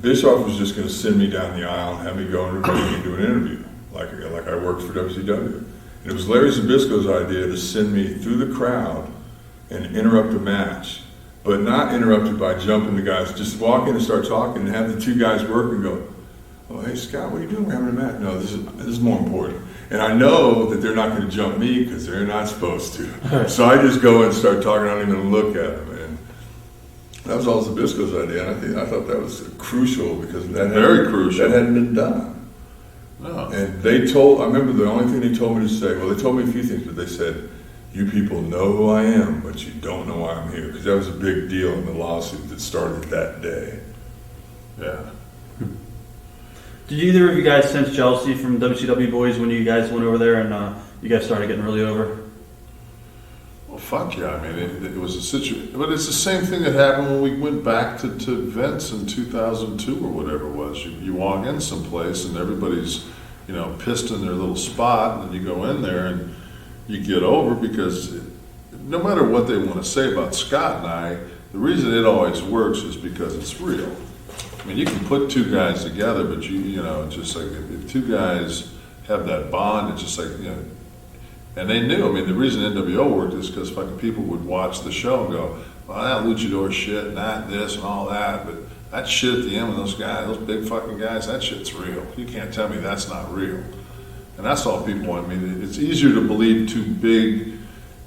Bischoff was just going to send me down the aisle and have me go and do an interview, like I worked for WCW. And it was Larry Zbyszko's idea to send me through the crowd and interrupt a match, but not interrupted by jumping the guys. Just walk in and start talking and have the two guys work and go, oh, hey, Scott, what are you doing? We're having a match. No, this is more important. And I know that they're not going to jump me because they're not supposed to. So I just go and start talking. I don't even look at them. And that was all Zbyszko's idea. And I thought that was crucial because that hadn't been done. No. And I remember the only thing they told me to say, well, they told me a few things, but they said, you people know who I am, but you don't know why I'm here. Because that was a big deal in the lawsuit that started that day. Yeah. Did either of you guys sense jealousy from WCW boys when you guys went over there and you guys started getting really over? Well, fuck yeah. I mean, it was a situation. But it's the same thing that happened when we went back to Vince in 2002 or whatever it was. You walk in someplace and everybody's, pissed in their little spot, and then you go in there and you get over because no matter what they want to say about Scott and I, the reason it always works is because it's real. I mean, you can put two guys together, but it's just like if two guys have that bond, it's just like, and they knew. I mean, the reason NWO worked is because fucking people would watch the show and go, well, that luchador shit and that, this and all that, but that shit at the end with those guys, those big fucking guys, that shit's real. You can't tell me that's not real. And that's all people want. I mean, it's easier to believe too big.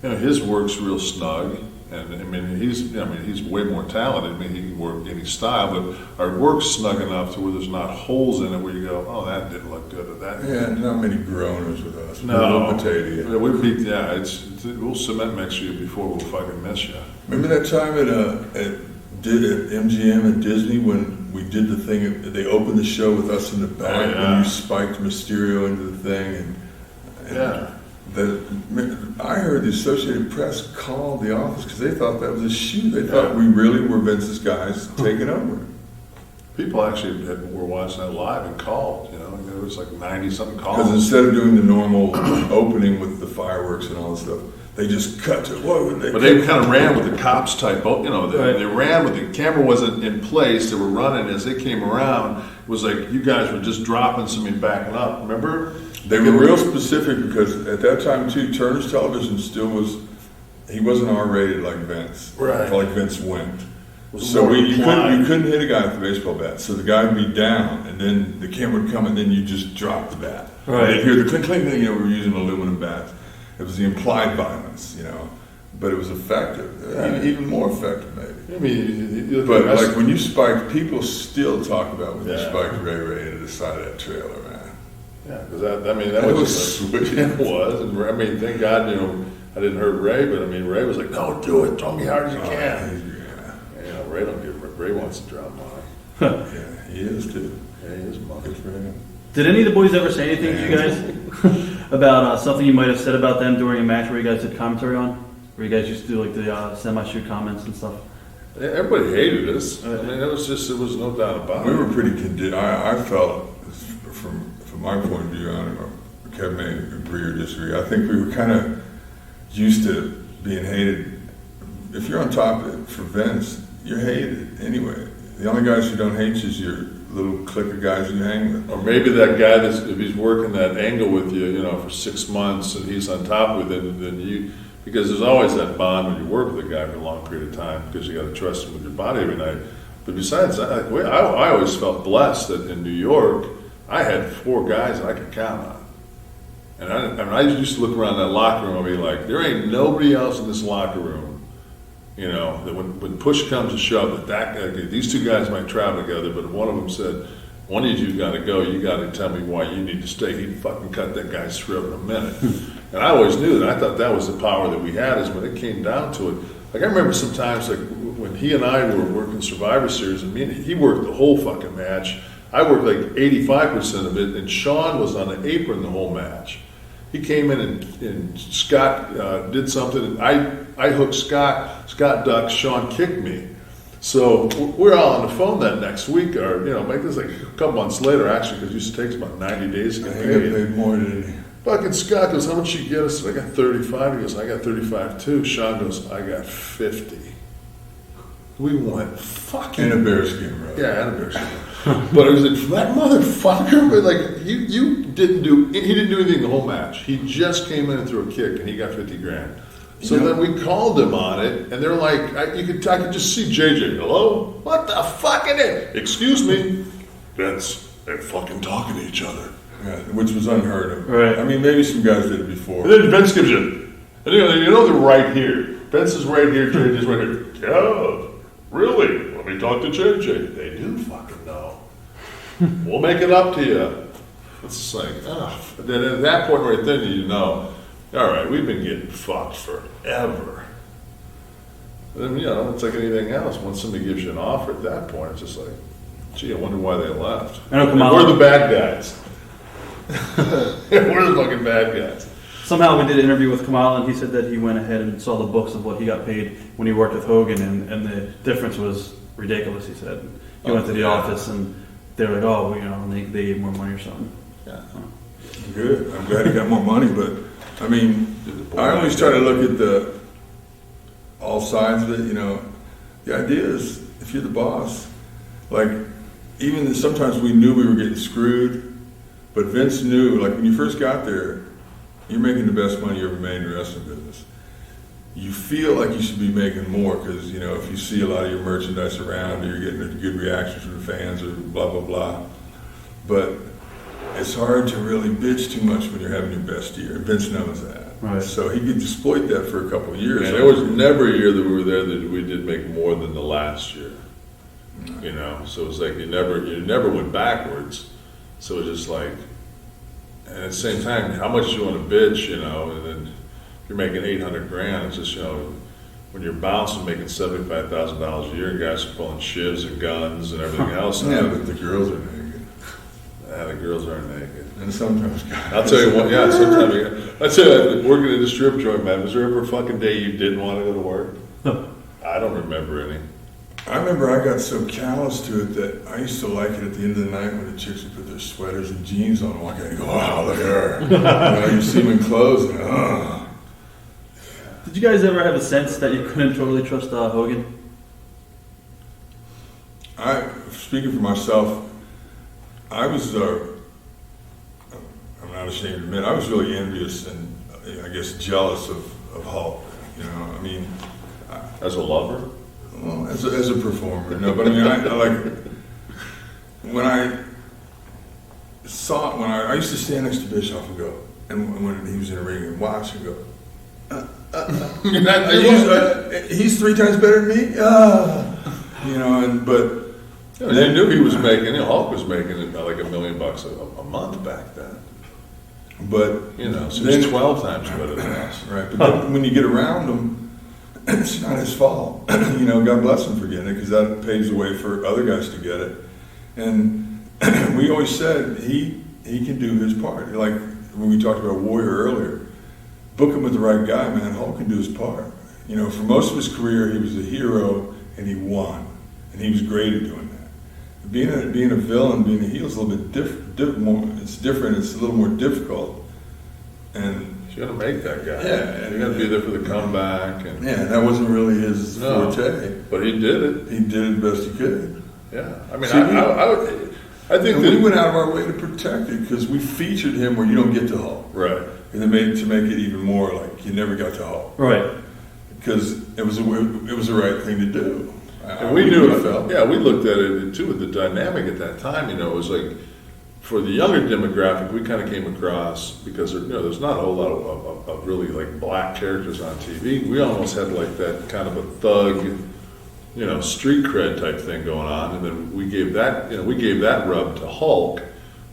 His work's real snug, And I mean, he's way more talented. I mean, he can work any style, but our work's snug enough to where there's not holes in it where you go, oh, that didn't look good, or that. Yeah, not many groaners with us. No, potato. yeah, we beat. Yeah, we'll cement mix you before we'll fucking miss you. Remember that time at MGM at Disney when we did the thing? They opened the show with us in the back when you spiked Mysterio into the thing, and yeah. I heard the Associated Press called the office because they thought that was a shoot. They thought we really were Vince's guys taking over. People actually were watching that live and called. You know, there was like 90-something calls. Because instead of doing the normal opening with the fireworks and all that stuff, they just cut to But they kind of ran with the cops type. You know, they ran with the camera wasn't in place. They were running as they came around. It was like you guys were just dropping something, backing up. Remember? They were real specific because at that time too, Turner's Television still was. He wasn't R-rated like Vince. Right. Like Vince went. So you couldn't hit a guy with a baseball bat. So the guy would be down, and then the camera would come, and then you just drop the bat. Right. They'd hear the clink clink. You know, we were using aluminum bats. It was the implied violence, you know, but it was effective. Even more effective, maybe. I mean, but like when you spiked, people still talk about when you spiked Ray into the side of that trailer, man. Yeah, because that was sweet. It was, and I mean, thank God, you know, I didn't hurt Ray, but I mean, Ray was like, "No, do it, throw me hard as you can." Yeah. You know, Ray wants to drop money. Yeah, he is too. Yeah, he is money for him. Did any of the boys ever say anything to you guys about something you might have said about them during a match where you guys did commentary on? Where you guys used to do like the semi-shoot comments and stuff? Everybody hated us. I mean, there was no doubt about it. We were pretty I felt, from my point of view, I don't know, Kevin may agree or disagree. I think we were kind of used to being hated. If you're on top for Vince, you're hated anyway. The only guys who don't hate you is your little clique of guys you hang with. Or maybe that guy if he's working that angle with you, you know, for 6 months and he's on top with it, then you, because there's always that bond when you work with a guy for a long period of time because you got to trust him with your body every night. But besides that, I always felt blessed that in New York, I had 4 guys that I could count on. And I used to look around that locker room and be like, there ain't nobody else in this locker room, you know, that when push comes to shove, these 2 guys might travel together, but one of them said, one of you got to go, you got to tell me why you need to stay. He'd fucking cut that guy's throat in a minute. And I always knew that. I thought that was the power that we had, is when it came down to it. Like I remember sometimes, like when he and I were working Survivor Series, and he worked the whole fucking match. I worked like 85% of it, and Shawn was on the apron the whole match. He came in and Scott did something, and I hooked Scott. Scott ducked. Shawn kicked me. So we're all on the phone that next week, or make this like a couple months later, actually, because it used to take us about 90 days to get paid. He got paid more than he. Fucking Scott goes, "How much you get us?" I got 35. He goes, "I got 35 too." Shawn goes, "I got 50." We went fucking in a bearskin robe. Yeah, in a bearskin. But it was like, that motherfucker. But like you didn't do. He didn't do anything the whole match. He just came in and threw a kick, and he got 50 grand. So then we called him on it, and they're like, I could just see JJ. Hello, what the fuck is it? Excuse me, Vince. They're fucking talking to each other. Yeah, which was unheard of. Right. I mean, maybe some guys did it before. And then Vince gives you, and you know they're right here. Vince is right here, JJ's right here. Yeah, really? Let me talk to JJ. They do fucking know. We'll make it up to you. It's like, then at that point right then, you know, all right, we've been getting fucked forever. And then, it's like anything else. Once somebody gives you an offer at that point, it's just like, gee, I wonder why they left. We're the bad guys. We're the fucking bad guys. Somehow we did an interview with Kamal, and he said that he went ahead and saw the books of what he got paid when he worked with Hogan, and the difference was ridiculous, he said. He went to the office, and they were like, they gave more money or something. Yeah. Good. I'm glad he got more money, but, I mean, I always try to look at all sides of it, The idea is, if you're the boss, like, even sometimes we knew we were getting screwed, but Vince knew, like, when you first got there, you're making the best money you ever made in the wrestling business. You feel like you should be making more because, if you see a lot of your merchandise around or you're getting a good reaction from the fans or blah, blah, blah. But it's hard to really bitch too much when you're having your best year. Vince knows that. Right. So he could exploit that for a couple of years. And there was never a year that we were there that we did make more than the last year. You know, so it was like you never went backwards. So it was just like, and at the same time, how much do you want to bitch, you know, and then if you're making $800,000, it's just, you know, when you're bouncing making $75,000 a year, and guys are pulling shivs and guns and everything else. Yeah, but the girls are naked. The girls aren't naked. And sometimes guys. I'll tell you what, yeah, sometimes, I tell you, working at a strip joint, man, was there ever a fucking day you didn't want to go to work? I don't remember any. I remember I got so callous to it that I used to like it at the end of the night when the chicks would put their sweaters and jeans on and walk in and go, wow, look at her. You know, you see them in clothes and, Did you guys ever have a sense that you couldn't totally trust Hogan? Speaking for myself, I was, I'm not ashamed to admit, I was really envious and I guess jealous of Hulk. You know, I mean, As a lover? well, as a performer, no, but I mean, I like, when I used to stand next to Bischoff and go, and when he was in the ring and watch and go, he's 3 times better than me? You know, but Yeah, they knew he was making, you know, Hulk was making like $1 million a month back then. But you know, so he's 12 times better than us. Right, but then when you get around him, it's not his fault. You know, God bless him for getting it, because that paves the way for other guys to get it. And we always said he can do his part. Like when we talked about Warrior earlier, book him with the right guy, man. Hulk can do his part. You know, for most of his career, he was a hero and he won, and he was great at doing that. Being a villain, being a heel is a little bit different. It's different. It's a little more difficult. And You got to make that guy. Yeah, you got to be there for the comeback. And yeah, that wasn't really his forte. But he did it. He did the best he could. Yeah, I mean, See, I think and that we went out of our way to protect it because we featured him where you don't get to Hulk, right. and they made to make it even more like you never got to Hulk, Right. because it was the right thing to do. And we knew it it. felt. Yeah, we looked at it too. With the dynamic at that time, you know, it was like for the younger demographic, we kind of came across because there's not a whole lot of really like black characters on TV. We almost had like that kind of a thug, you know, street cred type thing going on, and then we gave that rub to Hulk.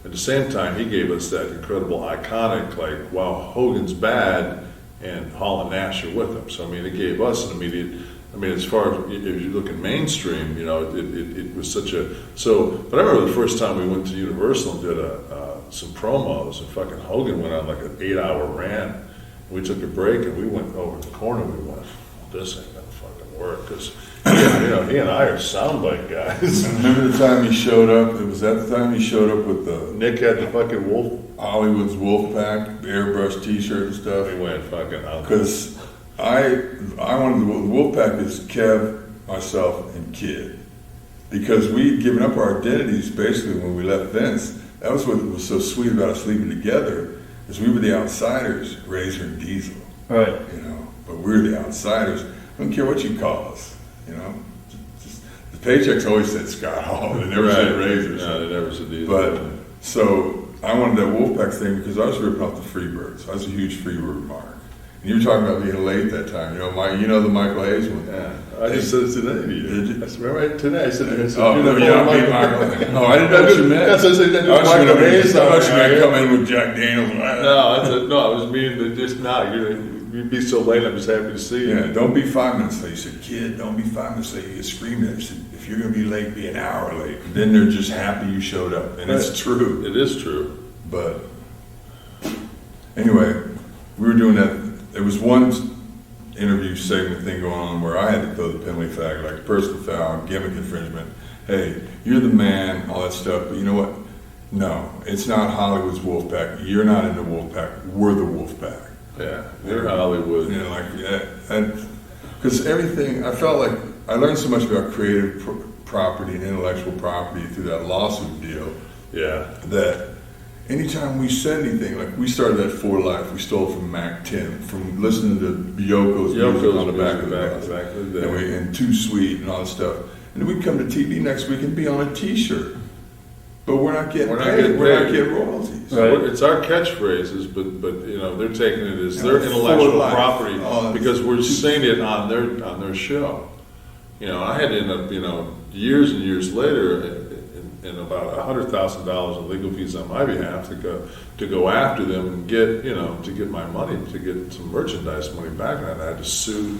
At the same time, he gave us that incredible iconic, like, wow, Hogan's bad, and Hall and Nash are with him. So I mean, it gave us an immediate. I mean, as far as if you look at mainstream, you know, it was such a so. But I remember the first time we went to Universal and did some promos, and fucking Hogan went on like an 8-hour rant. We took a break and we went over to the corner. We went, this ain't gonna fucking work because. You know, he and I are soundbite guys. Remember the time he showed up? It was that the time he showed up with the Nick had the fucking wolf. Hollywood's Wolfpack airbrush T-shirt and stuff. We went fucking out. Because I wanted the Wolfpack is Kev, myself, and Kid. Because we'd given up our identities basically when we left Vince. That was what was so sweet about us leaving together, is we were the outsiders, Razor and Diesel. Right. You know, but we were the outsiders. I don't care what you call us. You know, just, the paychecks always said Scott Hall. They never said Razor. No, they never said Diesel. But so I wanted that Wolfpack thing because I was ripping off the Freebirds. I was a huge Freebird mark. And you were talking about being late that time. You know the Michael Hayes one. Yeah, I just said it today to you. Did you? I said, right today. I said Oh, no, you don't mean Michael. Oh, I didn't know what you meant. That's what I said. That I Michael Hayes. thought you meant come in with Jack Daniels. No, I was meaning just now. You'd be so late. I'm just happy to see you. Yeah, don't be 5 minutes late. He said, kid, don't be 5 minutes late. You get screamed at. He said, if you're going to be late, be an hour late. And then they're just happy you showed up. And it's true. It is true. But anyway, we were doing that. There was one interview segment thing going on where I had to throw the penalty flag, like personal foul, gimmick infringement. Hey, you're the man, all that stuff. But you know what? No, it's not Hollywood's Wolfpack. You're not in the Wolfpack. We're the Wolfpack. Yeah, you're Hollywood. You know, like, because everything, I felt like I learned so much about creative property and intellectual property through that lawsuit deal. Yeah. That anytime we said anything, like we started that For Life, we stole from Mac 10, from listening to Yoko's music on the back of the bus, and Too Sweet and all that stuff. And then we'd come to TV next week and be on a T-shirt. But we're not getting We're not paid. getting We're not paid. getting royalties. Right. It's our catchphrases, but you know they're taking it as Yeah, their for intellectual life. property Oh, because we're saying it on their show. You know, I had to end up, you know, years and years later, in about $100,000 in legal fees on my behalf to go after them and get, you know, to get my money, to get some merchandise money back, and I had to sue.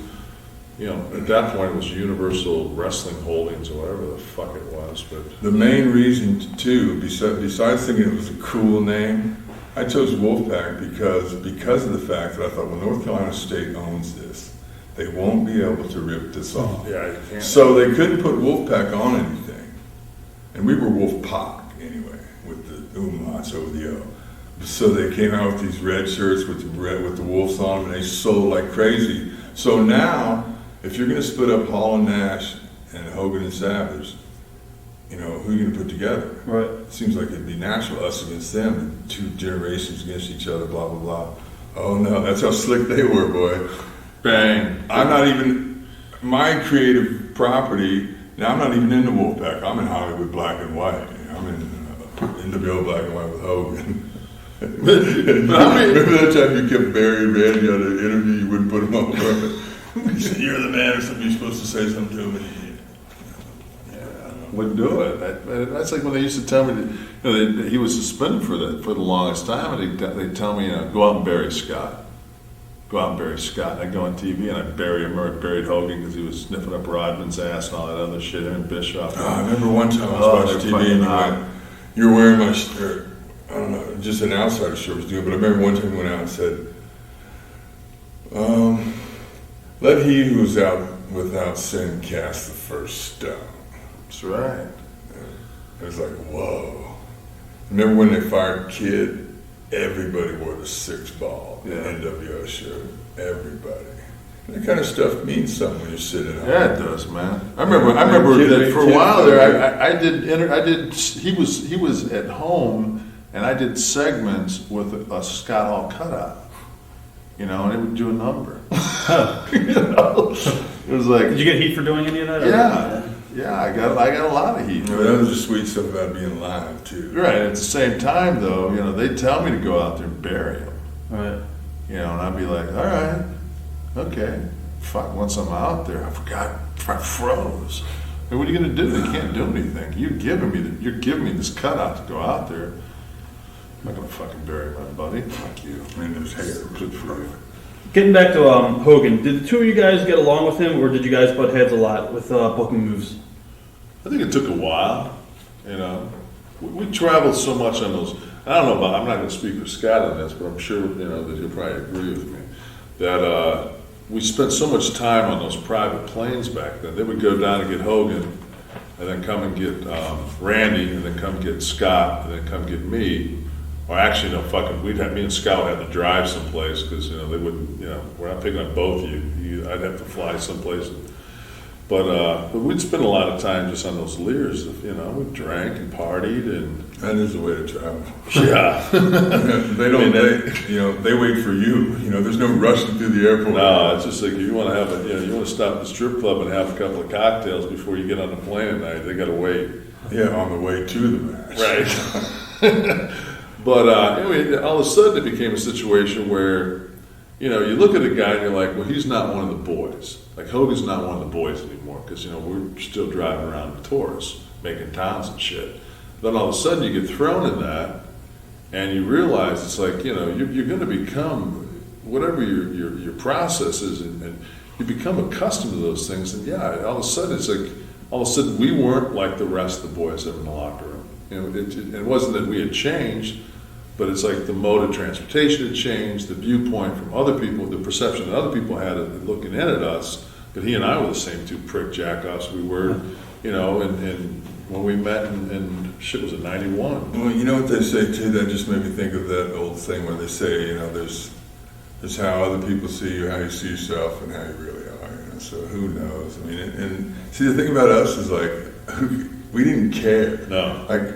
You know, at that point it was Universal Wrestling Holdings or whatever the fuck it was, but. The main reason, too, besides thinking it was a cool name, I chose Wolfpack because of the fact that I thought, well, North Carolina State owns this. They won't be able to rip this off. Yeah, you can't. So they couldn't put Wolfpack on anything. And we were Wolfpack, anyway, with the umlauts over the O. So they came out with these red shirts with the wolves on them, and they sold like crazy. So now, if you're going to split up Hall and Nash and Hogan and Savage, you know, who are you going to put together? Right. It seems like it'd be natural, us against them, and two generations against each other, blah, blah, blah. Oh no, that's how slick they were, boy. Bang. I'm not even, my creative property, now I'm not even in the Wolfpack. I'm in Hollywood black and white. I'm in NWO black and white with Hogan. Remember that time you kept burying Randy on an interview, you wouldn't put him on purpose? You said, you're the man or something, you're supposed to say something to him. Wouldn't do it. That's like when they used to tell me that, you know, he was suspended for the longest time, and they tell me, you know, go out and bury Scott. Go out and bury Scott. And I go on TV and I bury him, or I buried Hogan because he was sniffing up Rodman's ass and all that other shit, him and Bischoff. I remember one time I was watching TV and you went, you were wearing my shirt, I don't know, just an outsider shirt was doing, but I remember one time you went out and said, let he who's out without sin cast the first stone. That's right. It was like, whoa. Remember when they fired Kid? Everybody wore the 6-ball NWO shirt. Everybody. That kind of stuff means something when you're sitting at home. Yeah, it does, man. I remember that for a while there. He was at home, and I did segments with a Scott Hall cutout. You know, and it would do a number. You know, it was like. Did you get heat for doing any of that? Yeah, I got a lot of heat. You know, that was the sweet stuff about being live too. Right. At the same time, though, you know, they tell me to go out there and bury him. Right. You know, and I'd be like, all right, okay. Fuck. Once I'm out there, I forgot. I froze. And what are you going to do? They can't do anything. You're giving me this cutout to go out there. I'm not going to fucking bury my buddy. Fuck you. I mean, there's hair. Good for you. Getting back to Hogan, did the two of you guys get along with him, or did you guys butt heads a lot with booking moves? I think it took a while. You know, we traveled so much on those. I don't know about. I'm not going to speak for Scott on this, but I'm sure you know that he'll probably agree with me that we spent so much time on those private planes back then. They would go down and get Hogan, and then come and get Randy, and then come get Scott, and then come get me. Or actually, no, fucking, me and Scott would have to drive someplace because, you know, they wouldn't, you know, we're not picking up both of you. I'd have to fly someplace. But we'd spend a lot of time just on those Lears, you know, we drank and partied and. That is the way to travel. Yeah. They wait for you. You know, there's no rushing through the airport. No, it's just like if you want to have you want to stop at the strip club and have a couple of cocktails before you get on the plane at night, they got to wait. Yeah, on the way to the match. Right. But anyway, all of a sudden it became a situation where, you know, you look at a guy and you're like, well, he's not one of the boys. Like Hogan's not one of the boys anymore because, you know, we're still driving around with tourists, making towns and shit. Then all of a sudden you get thrown in that and you realize it's like, you know, you're going to become whatever your process is and you become accustomed to those things. And yeah, all of a sudden it's like, all of a sudden we weren't like the rest of the boys that were in the locker room. You know, it wasn't that we had changed, but it's like the mode of transportation had changed, the viewpoint from other people, the perception that other people had of looking in at us. But he and I were the same two prick jackoffs we were, you know, and when we met in shit was it 91. Well, you know what they say too, that just made me think of that old thing where they say, you know, there's how other people see you, how you see yourself, and how you really are, you know, so who knows? I mean, and see, the thing about us is like, we didn't care. No. Like,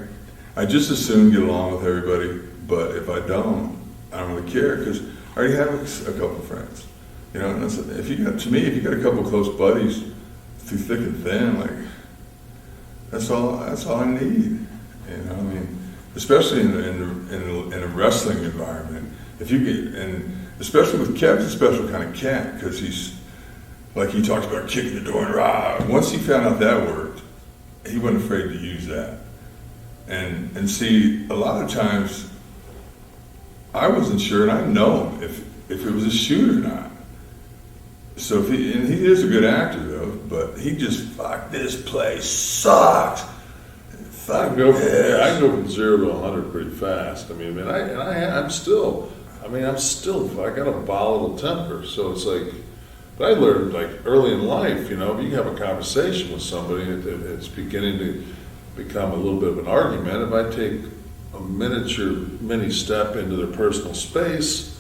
I just as soon get along with everybody, but if I don't really care, because I already have a couple friends, you know, and if you got a couple of close buddies through thick and thin, like, that's all I need. You know, I mean, especially in a wrestling environment, if you get, and especially with Kev's a special kind of cat because he's like he talks about kicking the door and rah. Once he found out that worked, he wasn't afraid to use that. And see, a lot of times I wasn't sure, and I know him if it was a shoot or not. So if he is a good actor though, but he just fuck this place sucks. I can go from 0 to 100 pretty fast. I mean, I'm still, I got a volatile temper. So it's like, but I learned like early in life, you know, if you have a conversation with somebody, it's beginning to become a little bit of an argument. If I take a mini step into their personal space,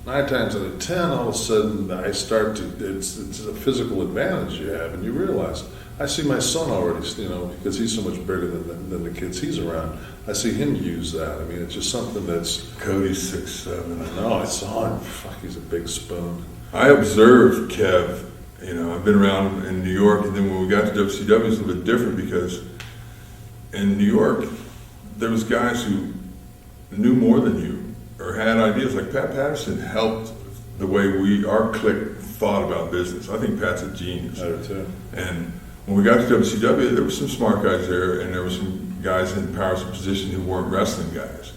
9 times out of 10, all of a sudden I start to, it's a physical advantage you have, and you realize, I see my son already, you know, because he's so much bigger than the kids he's around. I see him use that. I mean, it's just something that's... Cody's 6'7". I know, I saw him. Fuck, he's a big spoon. I observed Kev, you know, I've been around in New York, and then when we got to WCW, it was a little bit different because in New York, there was guys who knew more than you or had ideas. Like Pat Patterson helped the way our clique thought about business. I think Pat's a genius. I do too. And when we got to WCW, there were some smart guys there, and there were some guys in powers of position who weren't wrestling guys.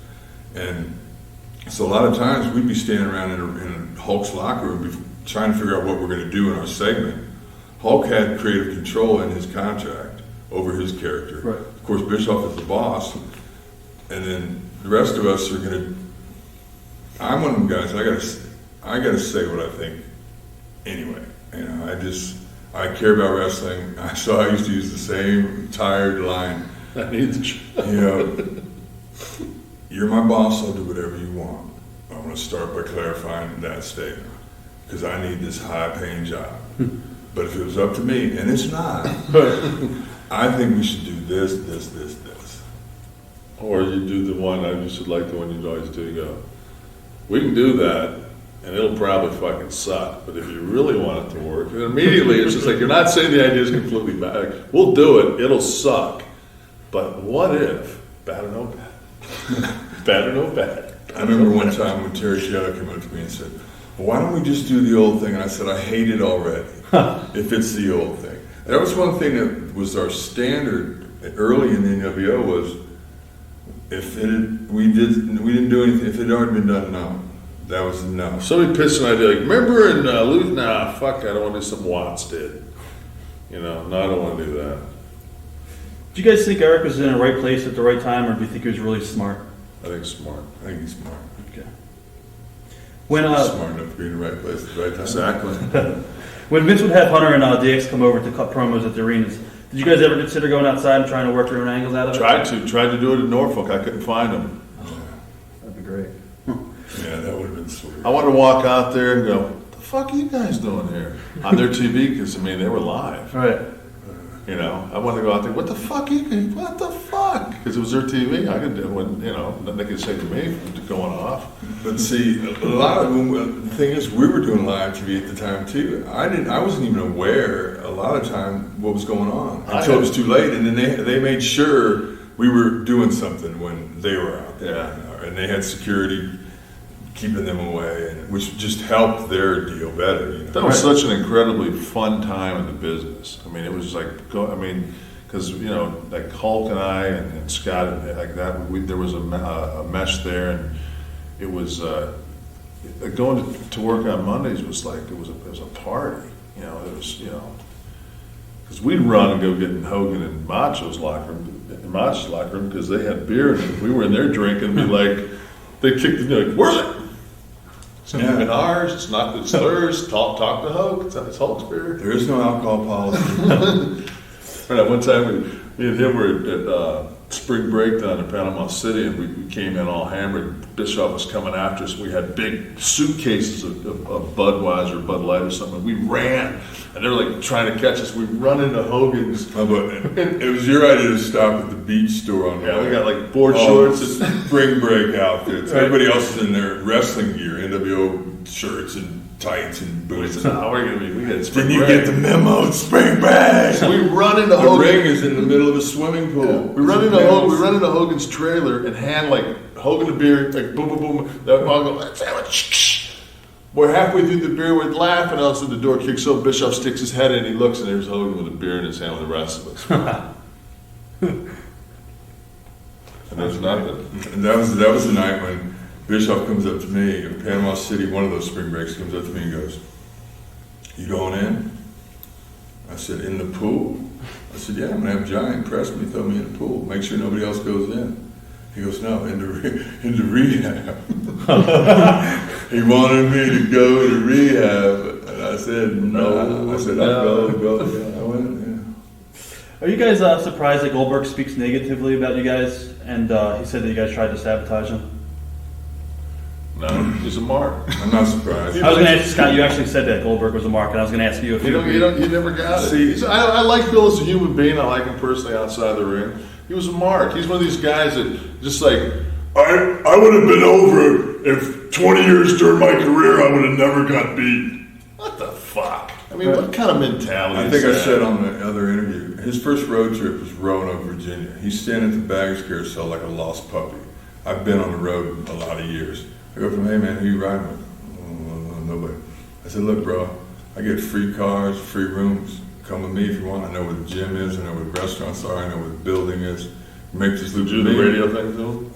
And so a lot of times we'd be standing around in Hulk's locker room trying to figure out what we're going to do in our segment. Hulk had creative control in his contract over his character. Right. Of course, Bischoff is the boss, and then the rest of us are going to. I'm one of them guys. I gotta say what I think. Anyway, you know, I care about wrestling. So I used to use the same tired line. I need the You know, you're my boss. I'll do whatever you want. I want to start by clarifying that statement because I need this high-paying job. But if it was up to me, and it's not, I think we should do this. Or you do the one, I used to like the one you always do, you go, we can do that, and it'll probably fucking suck, but if you really want it to work, and immediately it's just like, you're not saying the idea is completely bad. We'll do it, it'll suck. But what if, bad or no bad? Bad or no bad? I remember one time when Terry Shadow came up to me and said, well, why don't we just do the old thing? And I said, I hate it already, if it's the old thing. That was one thing that was our standard early in the NWO was, we didn't do anything, if it had already been done, no. That was no. Somebody pitched an idea like, remember in Luke? Nah, fuck, I don't want to do something Watts did. You know, no, I don't want to do that. Do you guys think Eric was in the right place at the right time, or do you think he was really smart? I think smart. I think he's smart. Okay. Smart enough to be in the right place at the right time. Exactly. When Vince would have Hunter and DX come over to cut promos at the arenas, did you guys ever consider going outside and trying to work your own angles out of it? Tried to do it in Norfolk. I couldn't find them. That'd be great. Yeah, that would have been sweet. I wanted to walk out there and go, what the fuck are you guys doing here? On their TV, because, I mean, they were live. Right. You know, I wanted to go out there, what the fuck? What the fuck? Because it was their TV. I could do it, you know, nothing they could say to me for going off. But see, a lot of them, the thing is, we were doing live TV at the time too. I wasn't even aware a lot of time what was going on until it was too late, and then they made sure we were doing something when they were out there. Yeah. You know, and they had security keeping them away, which just helped their deal better. You know? That was such an incredibly fun time in the business. I mean, it was like, because, you know, like Hulk and I and Scott and like that, there was a mesh there, and it was going to work on Mondays was like it was a party. You know, it was, you know, because we'd run and go get in Hogan and Macho's locker room because they had beer and we were in there drinking and be like, they kicked the like, where's it? It's not even ours. It's not. It's theirs. Talk to Hulk. It's Hulk's beer. There is no alcohol policy. Right, one time me and him were at spring break down in Panama City, and we came in all hammered. Bischoff was coming after us. We had big suitcases of Budweiser, Bud Light or something. We ran, and they were like trying to catch us. We run into Hogan's. It was your idea to stop at the beach store on the way. We got like board shorts and spring break outfits. Everybody else is in their wrestling gear, NWO with shirts and tights and boots. Now we're gonna be. We had Didn't you get the memo? Spring break. So we run into The Hogan. ring is in the middle of a swimming pool. Yeah. We run into Hogan's trailer and hand like Hogan a beer, like boom, boom, boom. That mom goes, we're halfway through the beer, we're laughing. All of a sudden the door kicks open. Bischoff sticks his head in. He looks, and there's Hogan with a beer in his hand with the rest of us. And there's nothing. And that was the night when Bischoff comes up to me in Panama City. One of those spring breaks comes up to me and goes, "You going in?" I said, "In the pool?" I said, "Yeah, I'm gonna have Giant press me, throw me in the pool, make sure nobody else goes in." He goes, "No, into rehab." He wanted me to go to rehab, and I said, "No." I said, "I'll go." Yeah, I went. Yeah. Are you guys surprised that Goldberg speaks negatively about you guys? And he said that you guys tried to sabotage him. No, he's a mark. I'm not surprised. I was going to ask Scott. You actually said that Goldberg was a mark, and I was going to ask you if you never got it. See, I like Bill as a human being. I like him personally outside the ring. He was a mark. He's one of these guys that just like I would have been over if 20 years during my career I would have never got beat. What the fuck? I mean, what kind of mentality? I think I said on the other interview, his first road trip was Roanoke, Virginia. He's standing at the baggage carousel like a lost puppy. I've been on the road a lot of years. I go from, "Hey man, who you riding with?" "Oh, nobody." I said, "Look, bro, I get free cars, free rooms. Come with me if you want. I know where the gym is. I know where the restaurants are. I know where the building is. Make this loop." Did you do the radio thing to him?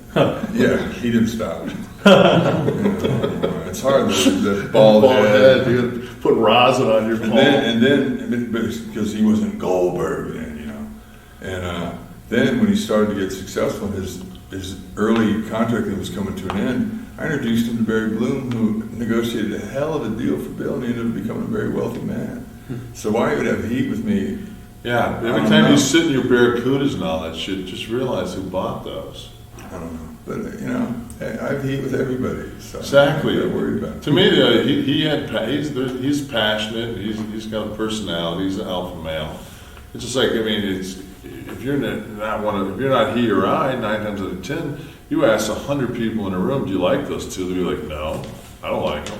Yeah, he didn't stop. It's hard. That bald head. You put rosin on your palm. And then, because he wasn't Goldberg then, you know. And then when he started to get successful in his early contract that was coming to an end, I introduced him to Barry Bloom, who negotiated a hell of a deal for Bill, and he ended up becoming a very wealthy man. So why he would have heat with me? Yeah, every time you sit in your Barracudas and all that shit, just realize who bought those. I don't know. But, you know, I have heat with everybody. So Exactly. I'm not worried about it. To me, he's passionate. He's got a personality. He's an alpha male. It's just like, I mean, if you're not he or I, 9 times out of 10, you ask 100 people in a room, "Do you like those two?" They'll be like, "No, I don't like them."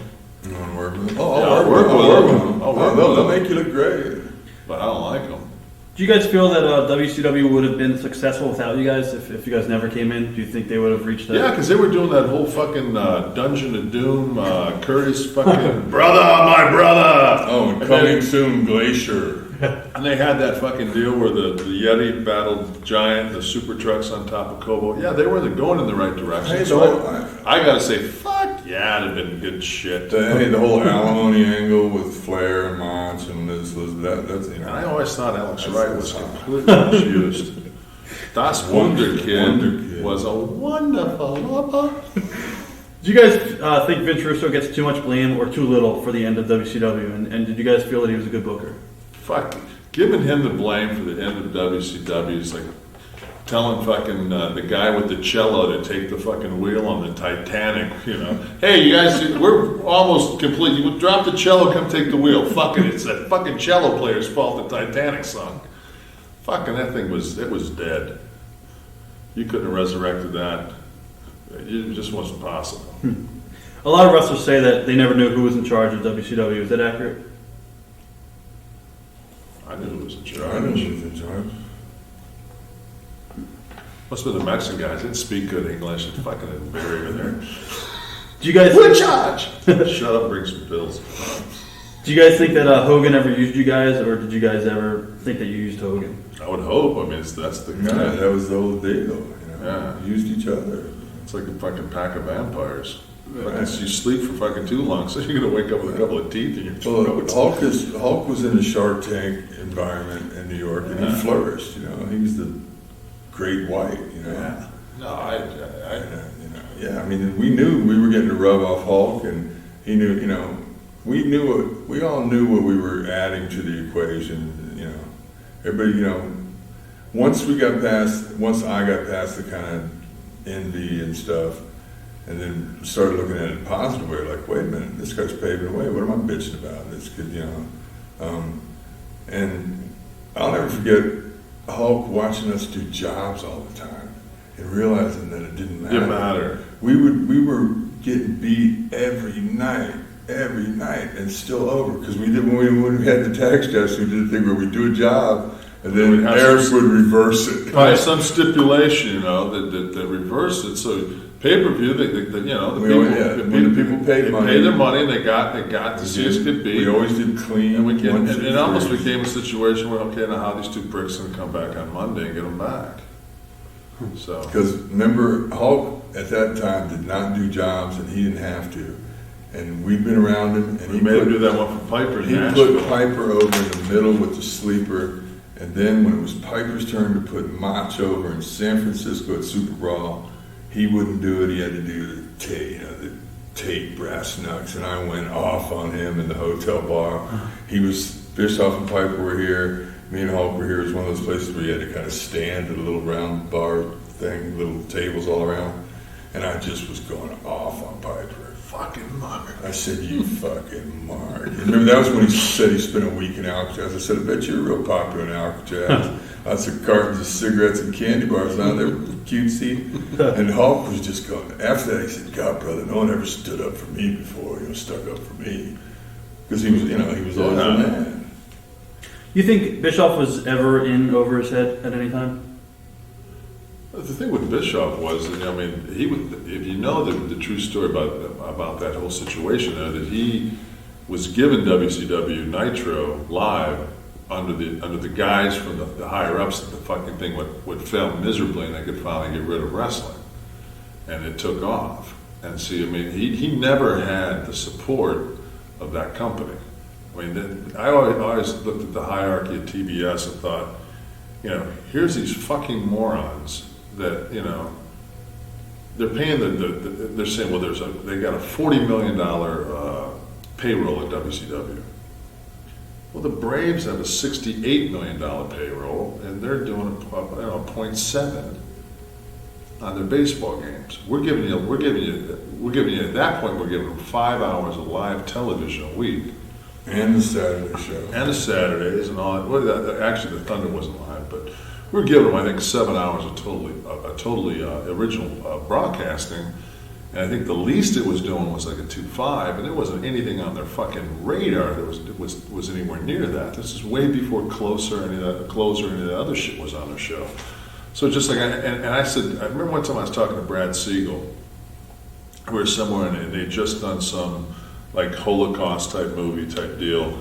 You want to work with them? I'll work with them. They'll make you look great. But I don't like them. Do you guys feel that WCW would have been successful without you guys if you guys never came in? Do you think they would have reached that? Yeah, because they were doing that whole fucking Dungeon of Doom, Curtis fucking brother, my brother. Oh, and coming soon, Glacier. And they had that fucking deal where the Yeti battled Giant, the super trucks on top of Kobo. Yeah, they were going in the right direction. Hey, So I gotta say, fuck yeah, it'd have been good shit. The whole alimony angle with Flair and Mons and Liz, that's, you know. And I always thought Alex Wright was completely misused. Das Wunderkind was a wonderful lover. Do you guys think Vince Russo gets too much blame or too little for the end of WCW? And did you guys feel that he was a good booker? Fuck, giving him the blame for the end of WCW is like telling fucking the guy with the cello to take the fucking wheel on the Titanic, you know. "Hey, you guys, we're almost complete. You drop the cello, come take the wheel." Fucking, it's that fucking cello player's fault the Titanic sunk. Fucking, that thing was dead. You couldn't have resurrected that. It just wasn't possible. A lot of wrestlers say that they never knew who was in charge of WCW. Is that accurate? I knew it was in charge. I know she was in charge. Must have been the Mexican guys. They didn't speak good English. It's fucking buried in there. Do you guys? We're in charge. Shut up, bring some pills. Do you guys think that Hogan ever used you guys, or did you guys ever think that you used Hogan? I would hope. I mean, that's the Yeah, guy. that was the whole deal. You know, Yeah. used each other. It's like a fucking pack of vampires. Fucking, you sleep for fucking too long, so you're gonna wake up with a couple of teeth in your throat. Hulk was in the Shark Tank environment in New York, and he flourished. You know, he was the Great White. You know. Yeah. No, I mean, we knew we were getting to rub off Hulk, and he knew. You know, we all knew what we were adding to the equation. You know, everybody. You know, once I got past the kind of envy and stuff, and then started looking at it in a positive way, like, wait a minute, this guy's paving the way. What am I bitching about? This could, you know. And I'll never forget Hulk watching us do jobs all the time and realizing that it didn't matter. Didn't matter. We were getting beat every night, every night, and it's still over because we did when we had the tax test, we did a thing where we do a job. And then Eric would reverse it. By some stipulation, that reversed it. So pay-per-view, the people paid money. Paid their money, and they got to see us get beat. We always did clean. And it almost became a situation where, okay, now how these two pricks going to come back on Monday and get them back? So because remember, Hulk at that time did not do jobs, and he didn't have to. And we've been around him, and he made him do that one for Piper. He put Piper over in the middle with the sleeper. And then when it was Piper's turn to put Mach over in San Francisco at Super Brawl, he wouldn't do it. He had to do the tape brass knucks, and I went off on him in the hotel bar. He was Bischoff and Piper were here. Me and Hulk were here. It was one of those places where you had to kind of stand at a little round bar thing, little tables all around, and I just was going off on Piper. Fucking Mark. I said, you fucking Mark. And remember, that was when he said he spent a week in Alcatraz. I said, I bet you're real popular in Alcatraz. Lots of cartons of cigarettes and candy bars on there, cutesy. And Hulk was just going, after that, he said, God, brother, no one ever stood up for me before, stuck up for me. Because he was, he was always a man. You think Bischoff was ever in over his head at any time? The thing with Bischoff was, he would. If you know the true story about that whole situation there, that he was given WCW Nitro live under the guise from the higher ups that the fucking thing would fail miserably and they could finally get rid of wrestling, and it took off. And see, he never had the support of that company. I always looked at the hierarchy of TBS and thought, here's these fucking morons that they're paying they're saying, well, they got a $40 million payroll at WCW. Well, the Braves have a $68 million payroll, and they're doing 0.7 on their baseball games. We're giving you at that point, we're giving them 5 hours of live television a week. And the Saturday show. And the Saturdays and all that. Well, actually, the Thunder wasn't live, but we were giving them, I think, 7 hours of totally original broadcasting. And I think the least it was doing was like a 2.5, and there wasn't anything on their fucking radar that was anywhere near that. This is way before Closer and any of the other shit was on their show. So just like, I said, I remember one time I was talking to Brad Siegel. We were somewhere, and they had just done some like Holocaust type movie type deal,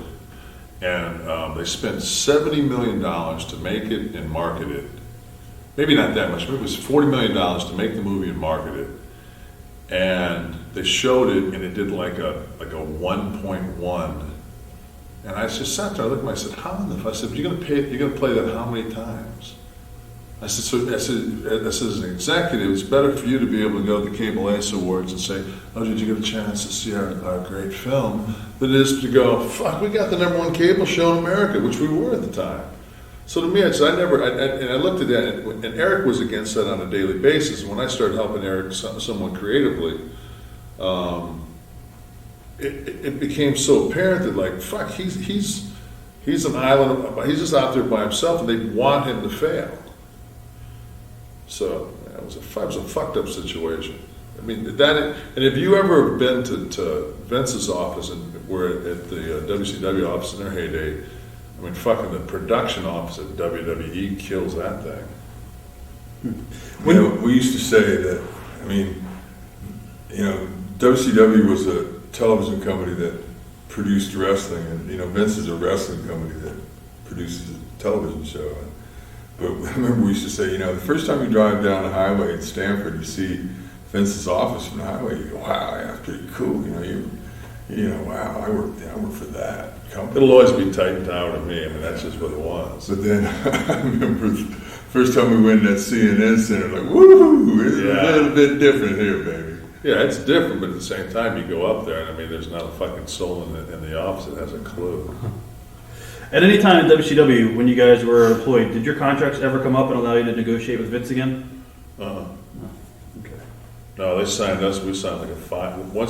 and they spent $70 million to make it and market it. Maybe not that much, maybe it was $40 million to make the movie and market it. And they showed it, and it did like a 1.1. And I just sat there, I looked at myself, I said, how in the fuck? I said, you're gonna play that how many times? I said, as an executive, it's better for you to be able to go to the Cable Ace Awards and say, oh, did you get a chance to see our great film? Than it is to go, fuck, we got the #1 cable show in America, which we were at the time. So to me, I looked at that, and Eric was against that on a daily basis. When I started helping Eric somewhat creatively, it became so apparent that, like, fuck, he's an island, he's just out there by himself, and they want him to fail. So it was a fucked up situation. I mean, and if you ever been to Vince's office, and we're at the WCW office in their heyday, I mean, fucking the production office at WWE kills that thing. We used to say that, WCW was a television company that produced wrestling, and, Vince is a wrestling company that produces a television show. But I remember we used to say, the first time you drive down the highway in Stamford, you see Vince's office from the highway, you go, wow, that's pretty cool. Wow, I work for that company. It'll always be Titan Tower to me. I mean, that's just what it was. But then I remember the first time we went to that CNN center, like, woo, it's a little bit different here, baby. Yeah, it's different, but at the same time, you go up there, and there's not a fucking soul in the office that has a clue. At any time in WCW, when you guys were employed, did your contracts ever come up and allow you to negotiate with Vince again? Uh-huh. Oh, okay. No, they signed us. We signed like a 5. I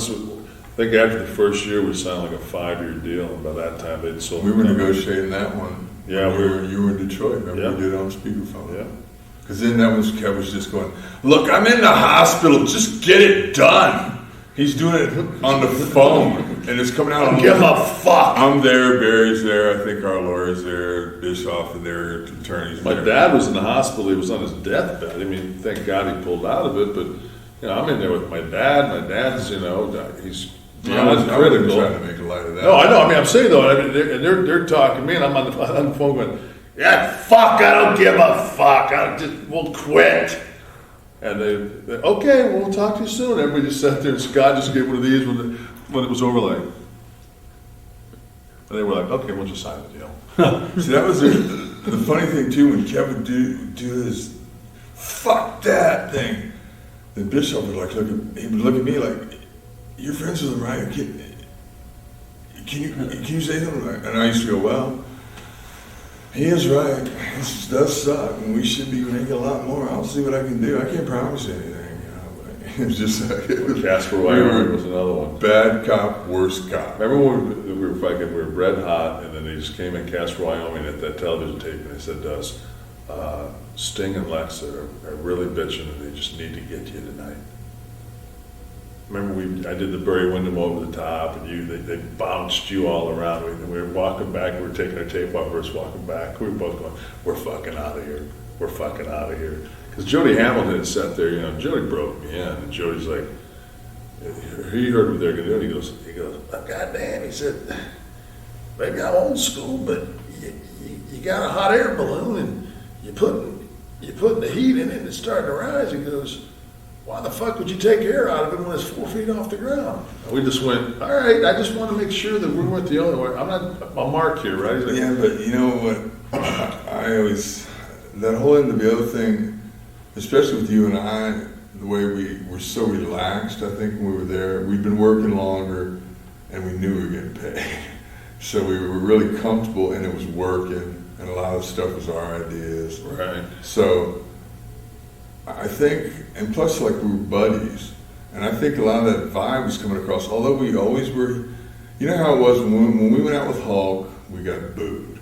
think after the first year, we signed like a 5-year deal, and by that time, they'd sold. We were negotiating that one. Yeah, you were in Detroit. Remember, we did it on speakerphone. Yeah. Because then Kev was just going, look, I'm in the hospital. Just get it done. He's doing it on the phone, and it's coming out. I don't give a fuck. I'm there, Barry's there, I think our lawyer's there, Bischoff and their attorneys. My dad was in the hospital. He was on his deathbed. I mean, thank God he pulled out of it. But I'm in there with my dad. My dad's, he's beyond I wasn't critical. trying to make a light of that. No, I know. I mean, I'm saying though, they're talking to me, and I'm on the phone going, "Yeah, fuck. I don't give a fuck. We'll quit." And they okay, we'll talk to you soon. Everybody just sat there, and Scott just gave one of these when it was over, like, and they were like, "Okay, we'll just sign the deal." See, that was the funny thing too. When Kevin would do this, fuck that thing, then Bischoff would he would look at me like, "You're friends with him, right? Can you say something?" And I used to go, "Well, he is right. This does suck, and we should be making a lot more. I'll see what I can do. I can't promise anything, But it was just like Casper Wyoming was another one. Bad cop, worst cop. Remember when we were red hot, and then they just came in Casper, Wyoming at that television tape, and they said to us, Sting and Lex are really bitching, and they just need to get you tonight. Remember I did the Barry Windham over the top, and they bounced you all around. We were walking back, we were taking our tape off, we were walking back. We were both going, "We're fucking out of here. We're fucking out of here." Because Jody Hamilton had sat there, Jody broke me in, and Jody's like, he heard what they're going to do, and he goes, "Oh, goddamn," he said, "maybe I'm old school, but you got a hot air balloon, and you're putting the heat in it, and it's starting to rise." He goes, "Why the fuck would you take air out of it when it's 4 feet off the ground?" And we just went, "All right, I just want to make sure that we weren't the only one. I'm not a mark here, right?" He's like, Yeah, but you know what? I always, that whole NWO thing, especially with you and I, the way we were so relaxed, I think, when we were there, we'd been working longer, and we knew we were getting paid. So we were really comfortable, and it was working, and a lot of the stuff was our ideas. right. So I think, and plus, like, we were buddies, and I think a lot of that vibe was coming across, although we always were, you know how it was when we went out with Hulk, we got booed,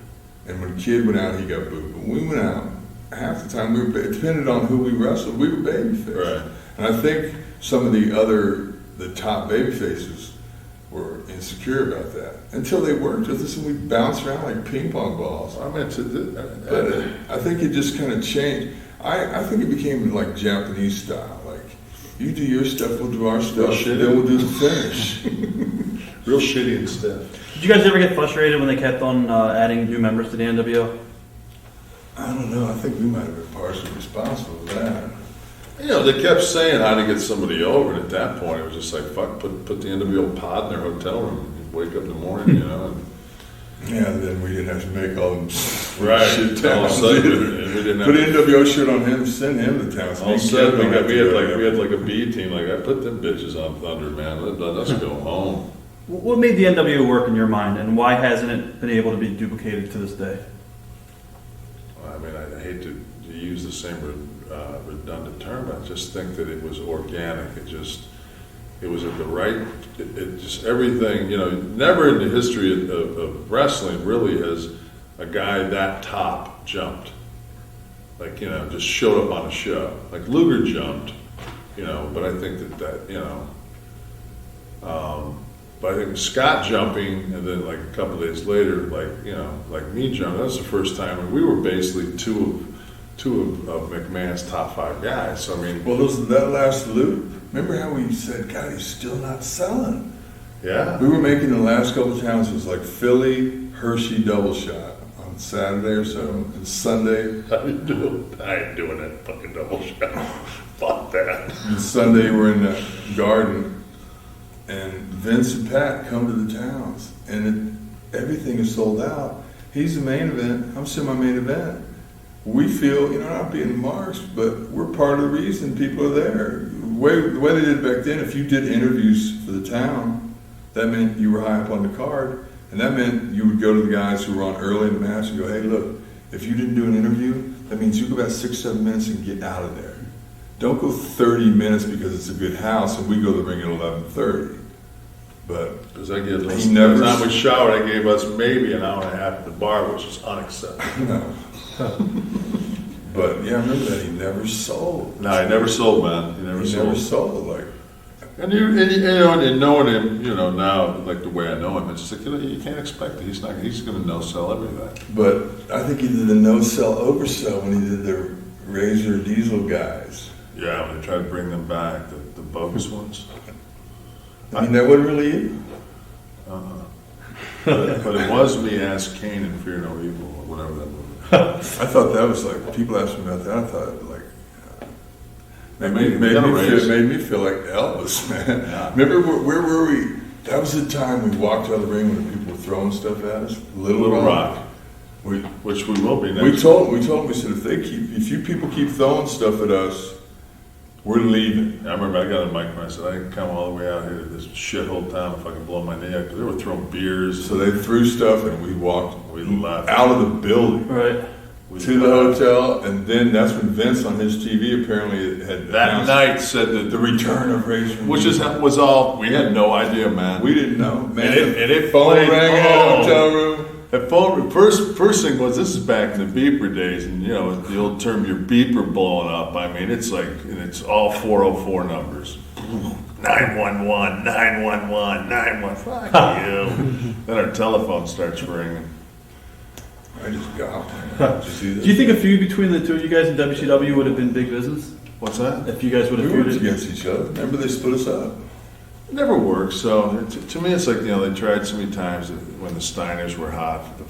and when Kid went out, he got booed, but when we went out, half the time, it depended on who we wrestled, we were babyface. Right. And I think some of the top babyfaces were insecure about that, until they worked with us, and we bounced around like ping pong balls. I meant to But I think it just kind of changed. I think it became like Japanese style. Like, you do your stuff, we'll do our stuff, shitty. then we'll do the finish. real shitty and stiff. Did you guys ever get frustrated when they kept on adding new members to the NWO? I don't know. I think we might have been partially responsible for that. They kept saying how to get somebody over, and at that point, it was just like, fuck, put the NWO pod in their hotel room. And wake up in the morning, And, Yeah, then we didn't have to make all them right. shit All of a towns. sudden, we didn't have Put NWO shit on him, send him to town. So All of a me and sudden, Kevin don't have to go we had there. like a B team. Like, I put them bitches on Thunder, man. Let's go home. What made the NWO work in your mind, and why hasn't it been able to be duplicated to this day? I mean, I hate to use the same redundant term. I just think that it was organic. It was at the right. It just everything. Never in the history of wrestling really has a guy that top jumped. Like, just showed up on a show. Like Luger jumped. But I think that. But I think Scott jumping, and then like a couple of days later, like me jumping. That was the first time, and we were basically two of McMahon's top 5 guys. So I mean, Well, that last loop, remember how we said, God, he's still not selling? yeah, We were making the last couple of towns, it was like Philly, Hershey double shot on Saturday or so, and Sunday. I ain't doing that fucking double shot. Fuck that. And Sunday we're in the Garden, and Vince and Pat come to the towns, and everything is sold out. He's the main event, I'm semi-main event. We feel, not being marks, but we're part of the reason people are there. The way they did back then, if you did interviews for the town, that meant you were high up on the card, and that meant you would go to the guys who were on early in the match and go, hey, look, if you didn't do an interview, that means you go about 6-7 minutes and get out of there. Don't go 30 minutes because it's a good house, and we go to the ring at 11:30. But Because I gave us, He never- the time we showered, I gave us maybe an hour and a half at the bar, which is unacceptable. no. But yeah, I remember that he never sold. No, he never sold, man. He never He sold. never sold. Like, And and knowing him, now like the way I know him, it's just like you can't expect it. He's going to no sell everything. But I think he did the no sell oversell when he did the Razor Diesel guys. Yeah, when they tried to bring them back, the bogus ones. I mean, that wasn't really it. But it was me, Ask Cain and Fear No Evil, or whatever that movie. I thought that was like, people asked me about that. I thought like, made me feel like Elvis, man. Yeah. Remember where were we? That was the time we walked out of the ring when people were throwing stuff at us. Little Rock. Which we will be next. We told them, we said, if you people keep throwing stuff at us, we're leaving. I remember I got a mic and I said, I can come all the way out here to this shithole town if I can blow my knee out, because they were throwing beers. So they threw stuff and we left out of the building. Right. To the hotel, and then that's when Vince on his TV apparently had that night said that the return of Razor, which was all we had no idea, man. We didn't know, man. And it phone played, rang in the hotel room. The phone first thing was, this is back in the beeper days, and the old term, your beeper blowing up. I mean, it's like, and it's all 404 numbers. 911, 911, 911. Fuck you. Then our telephone starts ringing. I just got. Did you see this? Do you think a feud between the two of you guys in WCW would have been big business? What's that? If you guys would have We were feuded against each other. Remember they split us up? It never worked. So to me, it's like they tried so many times when the Steiners were hot. The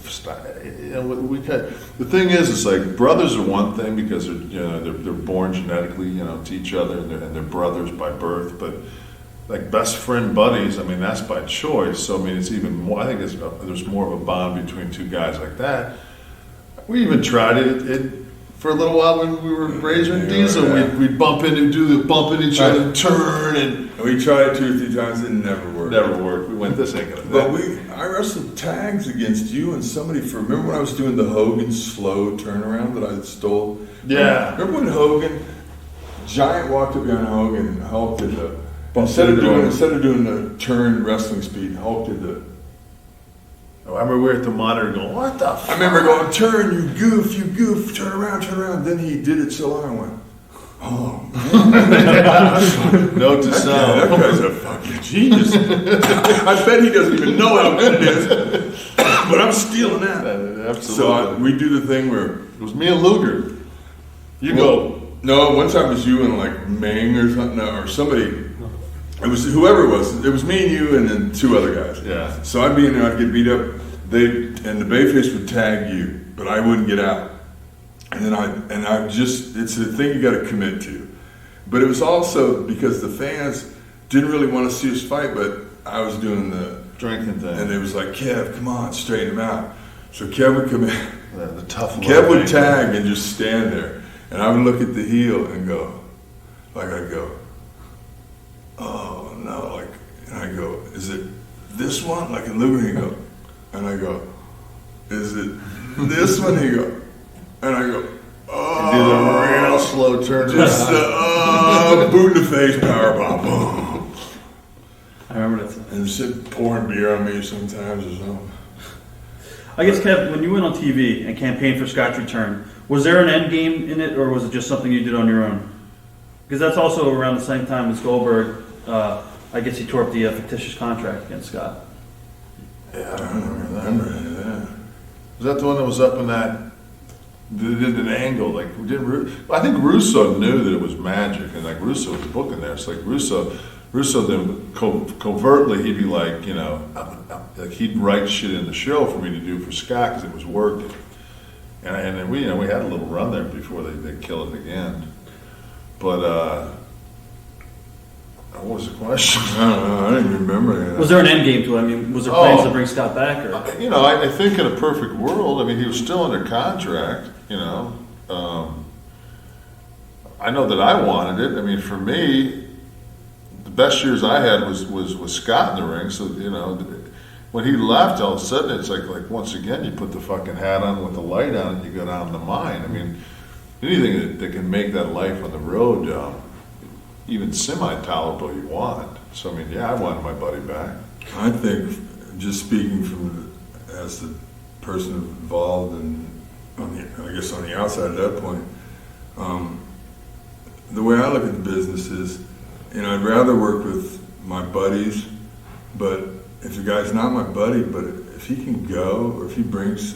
thing is, it's like brothers are one thing because they're born genetically to each other, and they're brothers by birth. But like best friend buddies, I mean that's by choice. So I mean it's even more. I think there's more of a bond between two guys like that. We even tried it for a little while when we were Razor and Diesel. Yeah. We'd bump into each other, and turn, and we tried it 2 or 3 times. It never worked. Never worked. We went, this ain't gonna. But I wrestled tags against you and somebody remember when I was doing the Hogan slow turnaround that I stole? Yeah. Remember when Hogan, Giant walked up behind Hogan and Hulk did instead of doing the turn wrestling speed, Hulk did the. I remember we were at the monitor going, what the fuck? I remember going, turn, you goof, turn around. Then he did it so long, I went, oh, man. Note to self. That guy's a fucking genius. I bet he doesn't even know how good it is. But I'm stealing that. Absolutely. So we do the thing where... It was me and Luger. Go. No, one time it was you and like Ming or something, or somebody... It was whoever it was. It was me and you and then 2 other guys. Yeah. So I'd be in there, I'd get beat up. And the Bayface would tag you, but I wouldn't get out. And then it's a thing you got to commit to. But it was also because the fans didn't really want to see us fight, but I was doing the drinking thing. And it was like, Kev, come on, straighten him out. So Kev would come in. The tough Kev would tag and just stand there. And I would look at the heel and go, oh no, and I go, is it this one? Like in Luger, he go, and I go, is it this one? He go, and I go, oh. Do the real slow turn. Just boot in the face, power bomb, boom. I remember that. And sit pouring beer on me sometimes or something. I guess, Kev, when you went on TV and campaigned for Scott's return, was there an end game in it, or was it just something you did on your own? Because that's also around the same time as Goldberg. I guess he tore up the fictitious contract against Scott. Yeah, I remember that. Was that the one that was up in that? They did an angle I think Russo knew that it was magic, and like Russo was booking there. It's like Russo then covertly he'd be like, like he'd write shit in the show for me to do for Scott because it was working. And then we had a little run there before they kill it again. But what was the question? I don't know. I didn't remember. Was there an end game to it? I mean, was there plans to bring Scott back? Or? I think in a perfect world, I mean, he was still under contract, I know that I wanted it. I mean, for me, the best years I had was Scott in the ring. So, when he left, all of a sudden, it's like once again, you put the fucking hat on with the light on and you go down the mine. I mean, anything that can make that life on the road even semi-tolerable you want. So, I mean, yeah, I wanted my buddy back. I think, just speaking as the person involved and on the outside at that point, the way I look at the business is, I'd rather work with my buddies, but if the guy's not my buddy, but if he can go, or if he brings,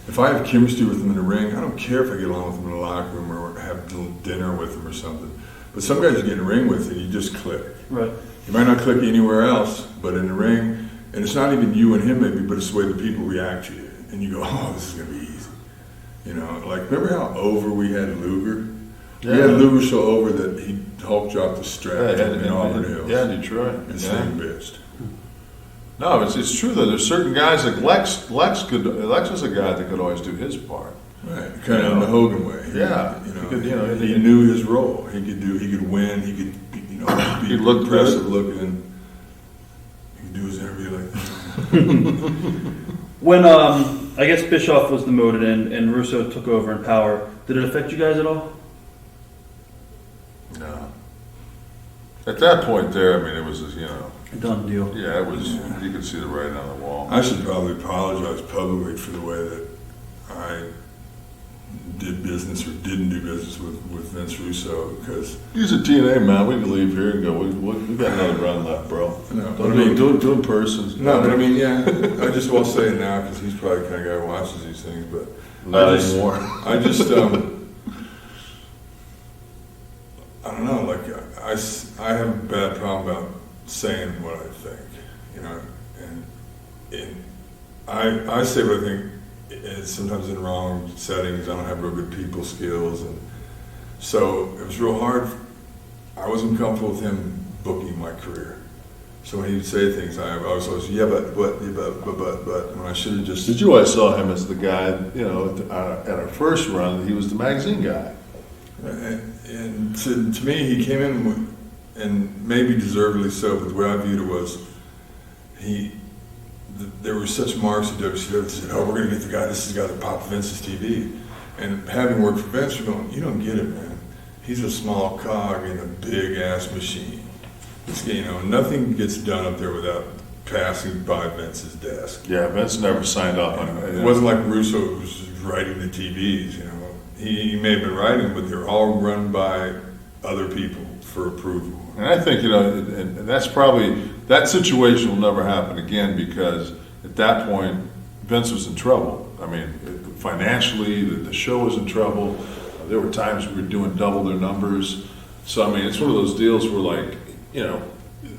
if I have chemistry with him in the ring, I don't care if I get along with him in the locker room or have dinner with him or something. But some guys you get in the ring with and you just click. Right. You might not click anywhere else, but in the ring, and it's not even you and him maybe, but it's the way the people react to you. And you go, oh, this is going to be easy. Like, remember how over we had Luger? Yeah. We had Luger so over that he Hulk dropped the strap in Auburn Hills. Yeah, Detroit. And Sting bitched. No, it's true though. There's certain guys like Lex was a guy that could always do his part. Right, kind of in the Hogan way. He knew his role. He could win. He could, be He looked impressive looking. He could do his interview like that. When I guess Bischoff was demoted and Russo took over in Power, did it affect you guys at all? No. At that point there, I mean, it was A done deal. Yeah, it was. You could see the writing on the wall. I should probably apologize publicly for the way that I did business or didn't do business with Vince Russo, because He's a TNA man. We can leave here and go. We got another run left, bro. No, Don't do it in person. No, but I mean, yeah, I just won't say it now because he's probably the kind of guy who watches these things. But Not I just, anymore. I just, I don't know. Like I have a bad problem about saying what I think, and I say what I think. It's sometimes in wrong settings. I don't have real good people skills, and so it was real hard. I wasn't comfortable with him booking my career. So when he would say things, I was always, yeah, but when I should have just. Did you always saw him as the guy? At our first run, he was the magazine guy. And to me, he came in with, and maybe deservedly so, but the way I viewed it was, there were such marks at WCW that said, oh, we're going to get the guy, this is the guy that popped Vince's TV. And having worked for Vince, you're going, you don't get it, man. He's a small cog in a big-ass machine. Nothing gets done up there without passing by Vince's desk. Yeah, Vince never signed off on it. It wasn't like Russo was writing the TVs, He may have been writing, but they're all run by other people for approval. And I think, and that's probably, that situation will never happen again, because at that point, Vince was in trouble. I mean, financially, the show was in trouble. There were times we were doing double their numbers. So, I mean, it's one of those deals where, like,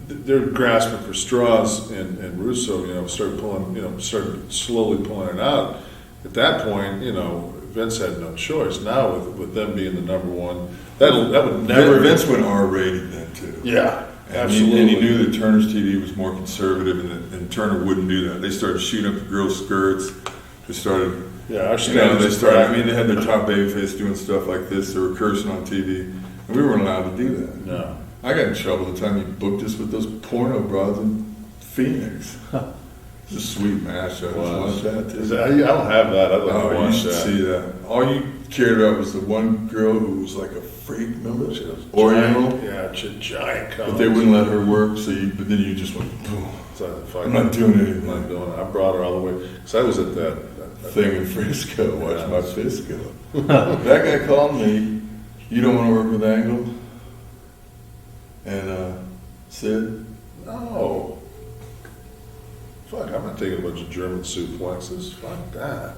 they're grasping for straws, and Russo, started slowly pulling it out. At that point, Vince had no choice. Now, with them being the number one, that would never. Vince went R-rated then too. Yeah, and absolutely. And he knew that Turner's TV was more conservative, and Turner wouldn't do that. They started shooting up the girls' skirts. They started. Yeah, our they started. I mean, they had their top babyface doing stuff like this. They were cursing on TV, and we weren't allowed to do that. No. I got in trouble the time he booked us with those porno broads in Phoenix. It's a sweet match. I watched that too. I don't have that. I'd like to Oh, you watch should that. see that. All you cared about was the one girl who was like a freak, remember? She was Oriental. giant, yeah, giant. But they wouldn't let her work, but then you just went, boom. I'm not doing anything. I'm not doing it. I brought her all the way, because I was at that Thing in Frisco, watch my fist go. That guy called me, you don't want to work with Angle? And Sid? No. Fuck, I'm not taking a bunch of German suplexes. Fuck that.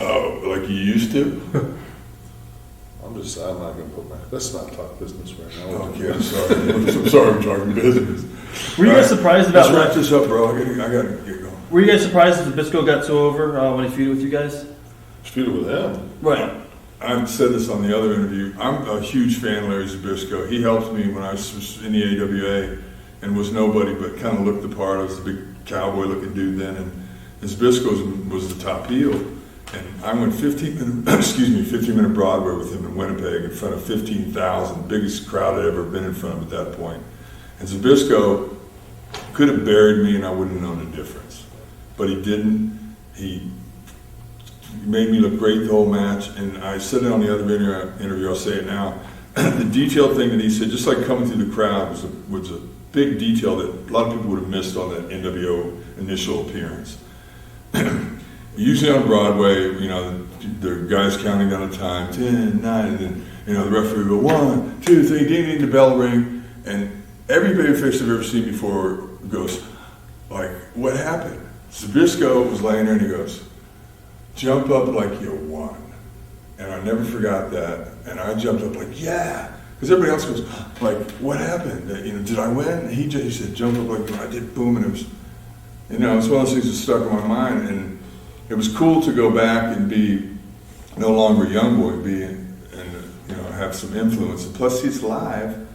Oh, like you used to? I'm not going to put let's not talk business right now. Okay, I'm sorry. I'm sorry, I'm talking business. Were you guys surprised about? Let's wrap this up, bro. I gotta get going. Were you guys surprised that Zbyszko got so over when he feuded with you guys? Feuded with him. Right. I've said this on the other interview. I'm a huge fan of Larry Zbyszko. He helped me when I was in the AWA and was nobody, but kind of looked the part. I was a big cowboy-looking dude then, and Zbyszko was the top heel. And I went 15-minute Broadway with him in Winnipeg in front of 15,000, biggest crowd I'd ever been in front of at that point. And Zbyszko could have buried me and I wouldn't have known the difference. But he didn't. He made me look great the whole match. And I said it on the other interview, I'll say it now. The detail thing that he said, just like coming through the crowd, was a big detail that a lot of people would have missed on that NWO initial appearance. Usually on Broadway, the guys counting down the time, 10, 9, and then, the referee would go, 1, 2, 3, ding, ding, the bell ring, and every babyface I've ever seen before goes, like, what happened? Zbyszko was laying there and he goes, jump up like you won. And I never forgot that. And I jumped up like, yeah. Because everybody else goes, like, what happened? Did I win? He said, jump up like you won. I did, boom, and it was, it's one of those things that stuck in my mind. And it was cool to go back and be no longer a young boy, have some influence. And plus, he's live.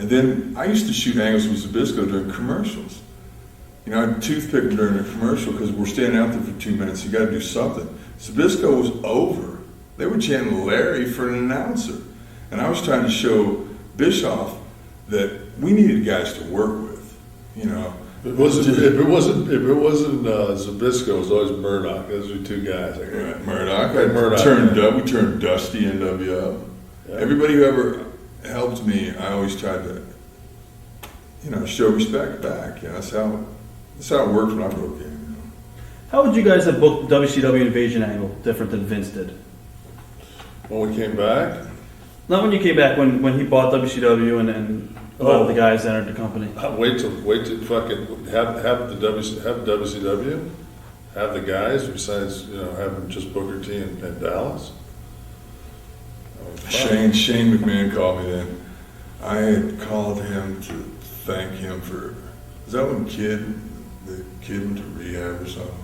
And then I used to shoot angles with Zbyszko during commercials. I'd toothpick him during a commercial because we're standing out there for 2 minutes. You got to do something. Zbyszko was over. They were chanting Larry for an announcer, and I was trying to show Bischoff that we needed guys to work with. If it wasn't Zbyszko, it was always Murdoch. Those were two guys. Right. Murdoch. We turned Dusty NWO. Yeah. Everybody who ever helped me, I always tried to, show respect back. That's how it worked when I broke in. How would you guys have booked WCW Invasion angle different than Vince did? When we came back? Not when you came back, when he bought WCW and all the guys entered the company. Wait till fucking have WCW, have the guys besides having just Booker T and Dallas. Shane McMahon called me then. I had called him to thank him for. Is that when the kid went to rehab or something?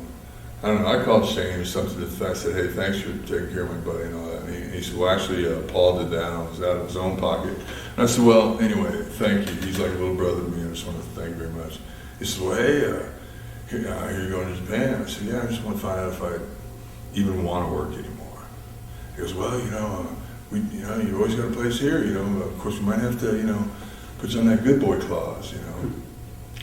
I don't know. I called Shane or something. I said, "Hey, thanks for taking care of my buddy and all that." And he said, "Well, actually, Paul did that. I was out of his own pocket." And I said, "Well, anyway, thank you. He's like a little brother to me. I just want to thank you very much." He said, "Well, hey, you're going to Japan." I said, "Yeah, I just want to find out if I even want to work anymore." He goes, "Well, you always got a place here. Of course, we might have to, put you on that good boy clause.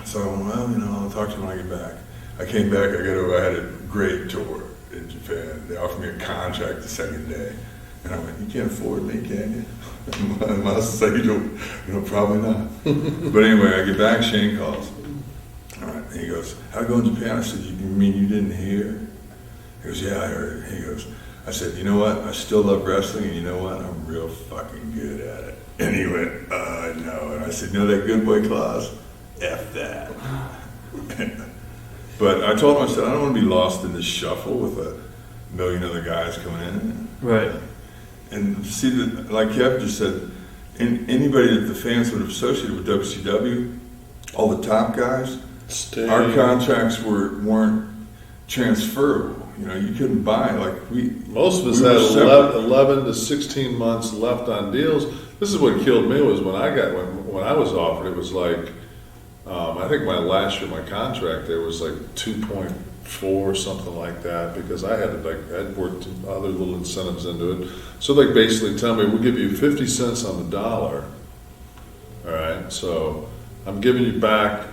So I went, well, I'll talk to you when I get back." I came back. I had a great tour in Japan. They offered me a contract the second day, and I went, "You can't afford me, can you?" My boss said, "Probably not." But anyway, I get back. Shane calls. All right, and he goes, "How'd it go in Japan?" I said, "You mean you didn't hear?" He goes, "Yeah, I heard it." He goes, I said, "You know what? I still love wrestling, and you know what? I'm real fucking good at it." And he went, "No." And I said, "That good boy clause? F that." But I told him, I said, "I don't want to be lost in this shuffle with a million other guys coming in." Right. And see, like Kev just said, anybody that the fans would have associated with WCW, all the top guys, our contracts weren't transferable. You couldn't buy most of us had 11 to 16 months left on deals. This is what killed me was when I was offered. It was like I think my last year my contract there was like 2.4 something like that because I had worked other little incentives into it. So they basically tell me we'll give you 50 cents on the dollar. All right, so I'm giving you back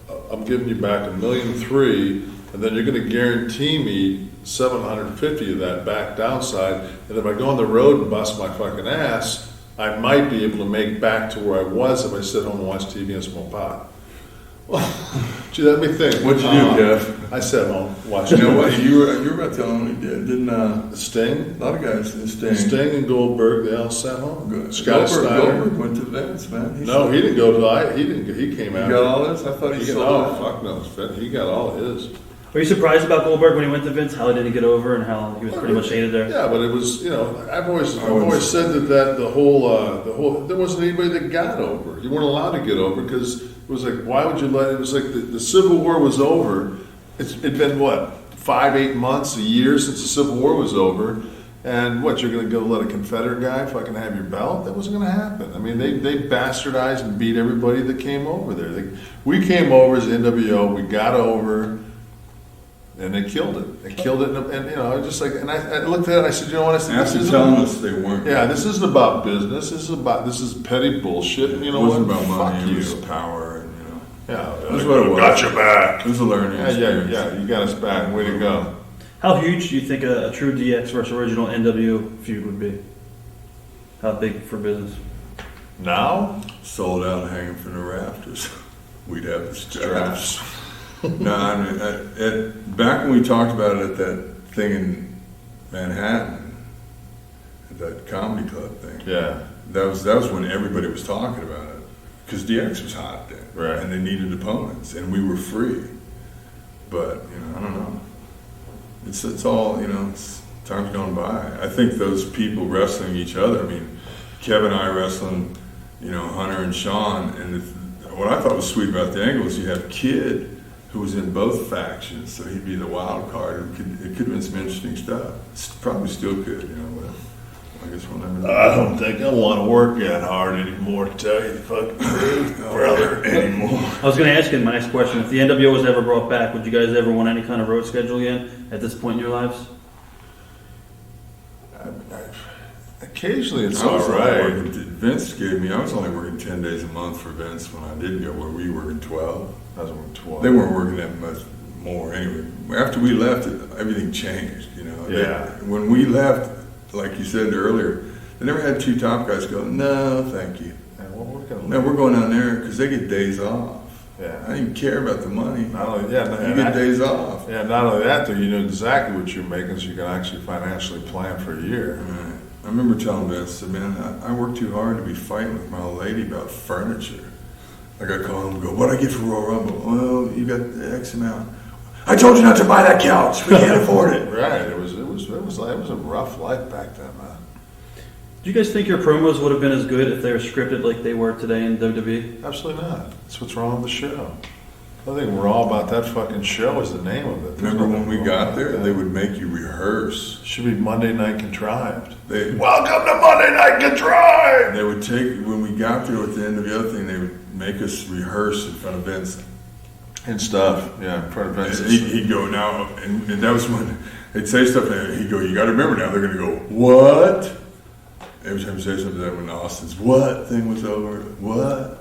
$1.3 million, and then you're going to guarantee me 750 of that back downside, and if I go on the road and bust my fucking ass, I might be able to make back to where I was if I sit home and watch TV and smoke pot. Well, gee, let me think. What'd you do, Kev? I sat home, watched You know what? You were about telling me, didn't Sting? a lot of guys did Sting and Goldberg, they all sat home. Good. Scott Steiner. Goldberg went to Vince, man. He didn't go to he came out. He got all this? I thought he got sold fuck no. He got all his. Were you surprised about Goldberg when he went to Vince? How he didn't get over and how he was pretty much hated there? Yeah, but it was I've always said that the whole there wasn't anybody that got over. You weren't allowed to get over because it was like why would you let it was like the Civil War was over. It'd been what 5-8 months, a year since the Civil War was over, and what you're going to go let a Confederate guy fucking have your belt? That wasn't going to happen. I mean they bastardized and beat everybody that came over there. We came over as NWO. We got over. And they killed it. They killed it, and just like, and I looked at it. I said, what? I said, after telling us they weren't. Yeah, this isn't about business. This is petty bullshit. And it wasn't about money. It was power, and Yeah, that's what it was. Got your back. It was a learning experience. Yeah, you got us back. Way to go. How huge do you think a true DX versus original NWO feud would be? How big for business? Now, sold out, hanging from the rafters. We'd have the straps. No, I mean, back when we talked about it at that thing in Manhattan, at that comedy club thing. Yeah, that was when everybody was talking about it. because DX was hot then, Right. and they needed opponents, and we were free. But I don't know. It's all it's time's gone by. I think those people wrestling each other. I mean, Kevin and I wrestling, Hunter and Shawn, and what I thought was sweet about the angle is you have Kid, who was in both factions, so he'd be the wild card. It could have been some interesting stuff. Probably still could, but I guess we'll never know. I don't think I want to work that hard anymore, to tell you the fucking truth, brother, anymore. I was going to ask you in my next question, if the NWO was ever brought back, would you guys ever want any kind of road schedule again at this point in your lives? Occasionally it's I was all only right. working- Vince gave me. I was only working 10 days a month for Vince when I did go. Where we were working 12. I was on 12. They weren't working that much more anyway. After we left, everything changed. Yeah. When we left, like you said earlier, they never had two top guys go, no, thank you. And what we're gonna No, we're going down there because they get days off. I Yeah. didn't even care about the money. Not only, You get days off. Yeah, not only that, though, you know exactly what you're making, so you can actually financially plan for a year. Right. I remember telling Vince, I said, man, I worked too hard to be fighting with my old lady about furniture. Like I call him and go, what'd I get for Royal Rumble? Well, you got X amount. I told you not to buy that couch. We can't afford it. Right. It was a rough life back then, man. Do you guys think your promos would have been as good if they were scripted like they were today in WWE? Absolutely not. That's what's wrong with the show. I think we're all about that fucking show is the name of it. There's Remember when nothing we wrong got about there, that. they would make you rehearse. Should be Monday Night Contrived. They Welcome to Monday Night Contrived! would take, when we got there at the end of the other thing, they would make us rehearse in front of Vince. And stuff. Yeah, in front of Vince. And he'd go, now, and that was when they'd say stuff, and he'd go, you got to remember now, they're going to go, what? Every time you say something, that when Austin's what thing was over, what?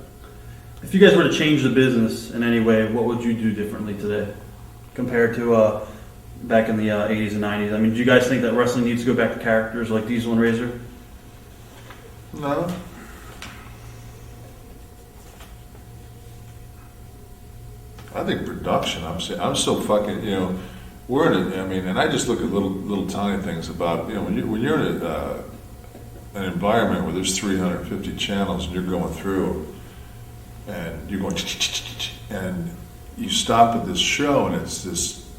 If you guys were to change the business in any way, what would you do differently today compared to back in the 80s and 90s? I mean, do you guys think that wrestling needs to go back to characters like Diesel and Razor? No. I think production. I'm so fucking. We're in. And I just look at little tiny things about when you're in an environment where there's 350 channels and you're going through, and you're going, and you stop at this show and it's this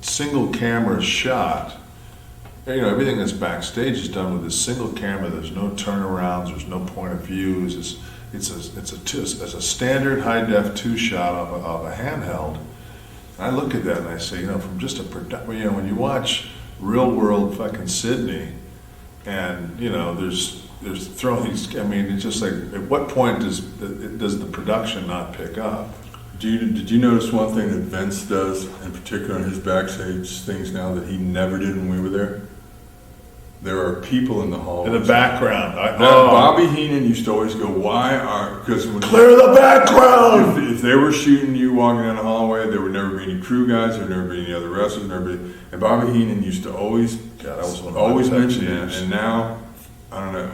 single camera shot. Everything that's backstage is done with this single camera. There's no turnarounds. There's no point of views. It's a standard high def 2-shot of a handheld. And I look at that and I say, from just a when you watch Real World fucking Sydney, and there's throwing these. It's just like, at what point does the production not pick up? Did you notice one thing that Vince does, in particular in his backstage things now, that he never did when we were there? There are people in the hall. In the background. Bobby Heenan used to always go, because Clear the background! If they were shooting you walking down the hallway, there would never be any crew guys, there would never be any other wrestlers, and Bobby Heenan used to always mention that, and now, I don't know,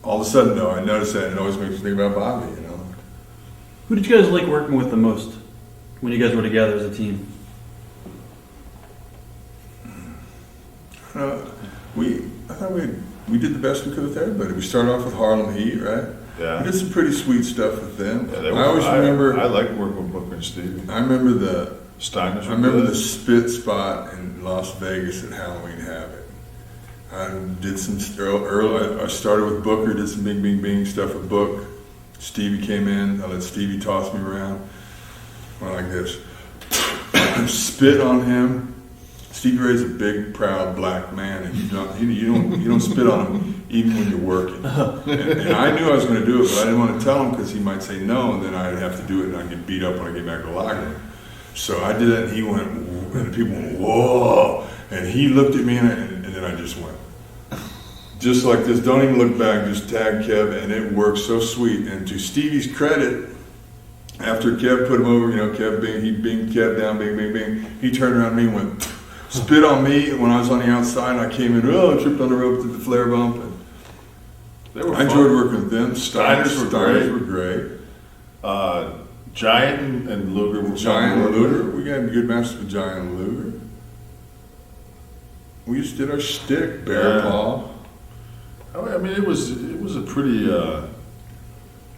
all of a sudden though, I noticed that, and it always makes me think about Bobby, Who did you guys like working with the most when you guys were together as a team? I thought we did the best we could with everybody. We started off with Harlem Heat, right? Yeah. We did some pretty sweet stuff with them. Yeah, I always remember. I liked working with Booker and Stevie. I remember the Steiners. I remember the spit spot in Las Vegas at Halloween Havoc. I did some early. I started with Booker, did some bing stuff with Book. Stevie came in. I let Stevie toss me around. Went like this. Spit on him. Stevie Ray's a big, proud black man, and you don't spit on him even when you're working. And I knew I was going to do it, but I didn't want to tell him because he might say no, and then I'd have to do it, and I'd get beat up when I get back to the locker room. So I did it, and he went, and people went, whoa, and he looked at me, and then I just went, just like this. Don't even look back. Just tag Kev, and it worked so sweet. And to Stevie's credit, after Kev put him over, Kev he binged Kev down, bing. He turned around to me and went, spit on me when I was on the outside. I came in, tripped on the rope, did the flare bump. And I enjoyed working with them. Steiners were great. Giant and Luger were Giant and Luger. We got good matches with Giant and Luger. We just did our shtick, bear paw. It was a pretty.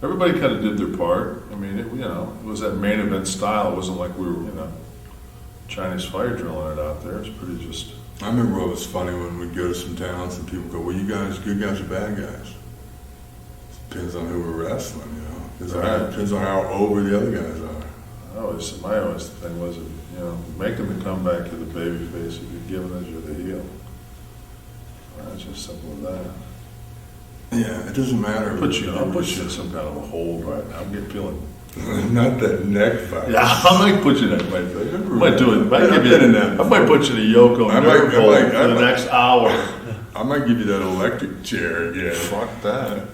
everybody kind of did their part. I mean, it was that main event style. It wasn't like we were, Chinese fire drilling it out there. It's pretty just. I remember what was funny when we'd go to some towns and people go, well, you guys, good guys or bad guys? Depends on who we're wrestling, Depends on how over the other guys are. My always thing was, make them come back to the baby face if you're giving us, you're the heel. It's just simple as that. Yeah, it doesn't matter. I'll put you in some kind of a hold right now. I'm feeling. Not that neck fight. Yeah, I might put you in that neck fight. I might do it. I might put you in a Yoko nerve hold for the next hour. I might give you that electric chair again. Fuck that.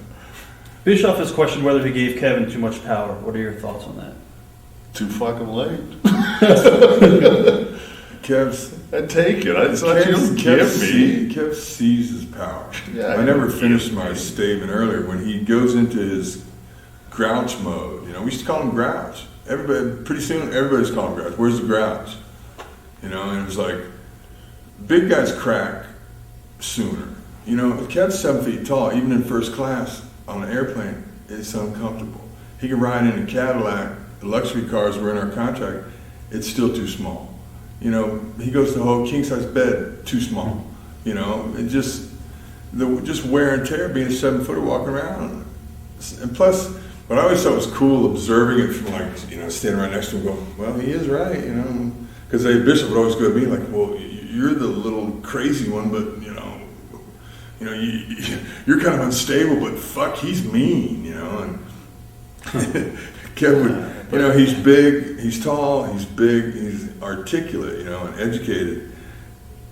Bischoff has questioned whether he gave Kevin too much power. What are your thoughts on that? Too fucking late. I take it. It's not you don't give me. Kev sees his power. Yeah, I never finished my statement earlier. When he goes into his grouch mode, we used to call him Grouch. Pretty soon, everybody's calling him Grouch. Where's the Grouch? And it was like, big guys crack sooner. Kev's 7 feet tall, even in first class on an airplane, it's uncomfortable. He can ride in a Cadillac. The luxury cars were in our contract. It's still too small. He goes to the whole king size bed, too small. It just wear and tear being a 7-footer walking around. And plus, what I always thought was cool observing it from standing right next to him going, well, he is right, Because Bishop would always go to me like, well, you're the little crazy one, but, you're kind of unstable, but fuck, he's mean, And Kevin would, he's big, he's tall, he's big, he's articulate, and educated.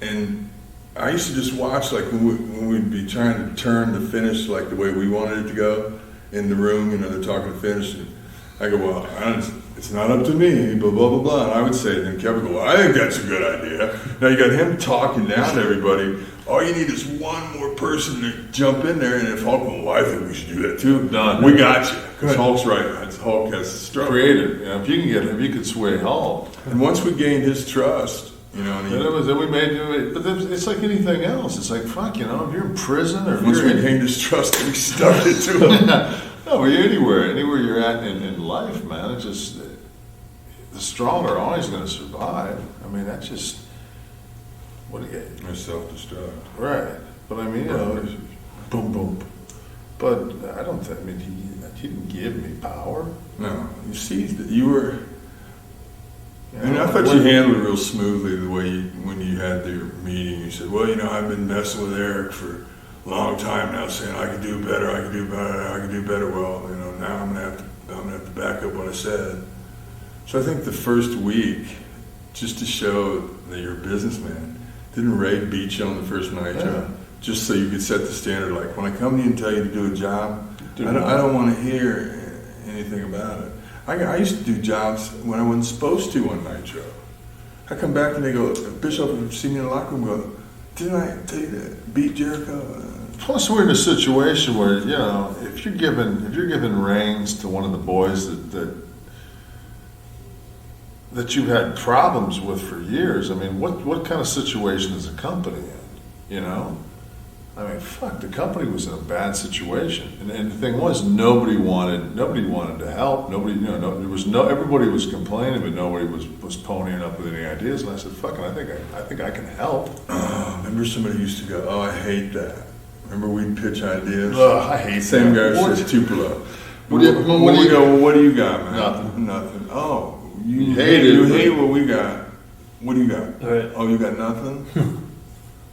And I used to just watch, when we'd be trying to turn the finish the way we wanted it to go in the room, they're talking to finish. And I go, well, it's not up to me, blah, blah, blah, blah. And I would say it, and Kevin would go, well, I think that's a good idea. Now you got him talking down to everybody. All you need is one more person to jump in there, and if Hulk will, well, I think we should do that too. Done. We got you. Because Hulk's right. Hulk has struggle. Creative. If you could sway Hulk. And once we gained his trust, then we made it. But it's like anything else. It's like, fuck, if you're in prison or once we gained his trust, we stuck it to him. No, anywhere you're at in life, man, it's just the strong are always going to survive. That's just what do you get? They're self-destruct. Right, but boom, boom. But I don't think. He didn't give me power. No, you seized it. You were. I thought you handled it real smoothly the way when you had your meeting. You said, well, I've been messing with Eric for a long time now, saying I could do better, I could do better. Well, now I'm gonna have to back up what I said. So I think the first week, just to show that you're a businessman, didn't Ray beat you on the first night, Joe? Just so you could set the standard. Like when I come to you and tell you to do a job, I don't want to hear anything about it. I used to do jobs when I wasn't supposed to on Nitro. I come back and they go, Bishop would see me in the locker room and go, didn't I tell you to beat Jericho? Plus, we're in a situation where if you're given reins to one of the boys that you've had problems with for years. What kind of situation is a company in? Fuck, the company was in a bad situation, and the thing was, nobody wanted to help. Everybody was complaining, but nobody was ponying up with any ideas. And I said, "Fuck it, I think I can help." Remember somebody used to go, "Oh, I hate that." Remember we'd pitch ideas. I hate same that. guy says Tupelo. What do you got, man? Nothing. Oh, you hate what we got. What do you got? Right. Oh, you got nothing.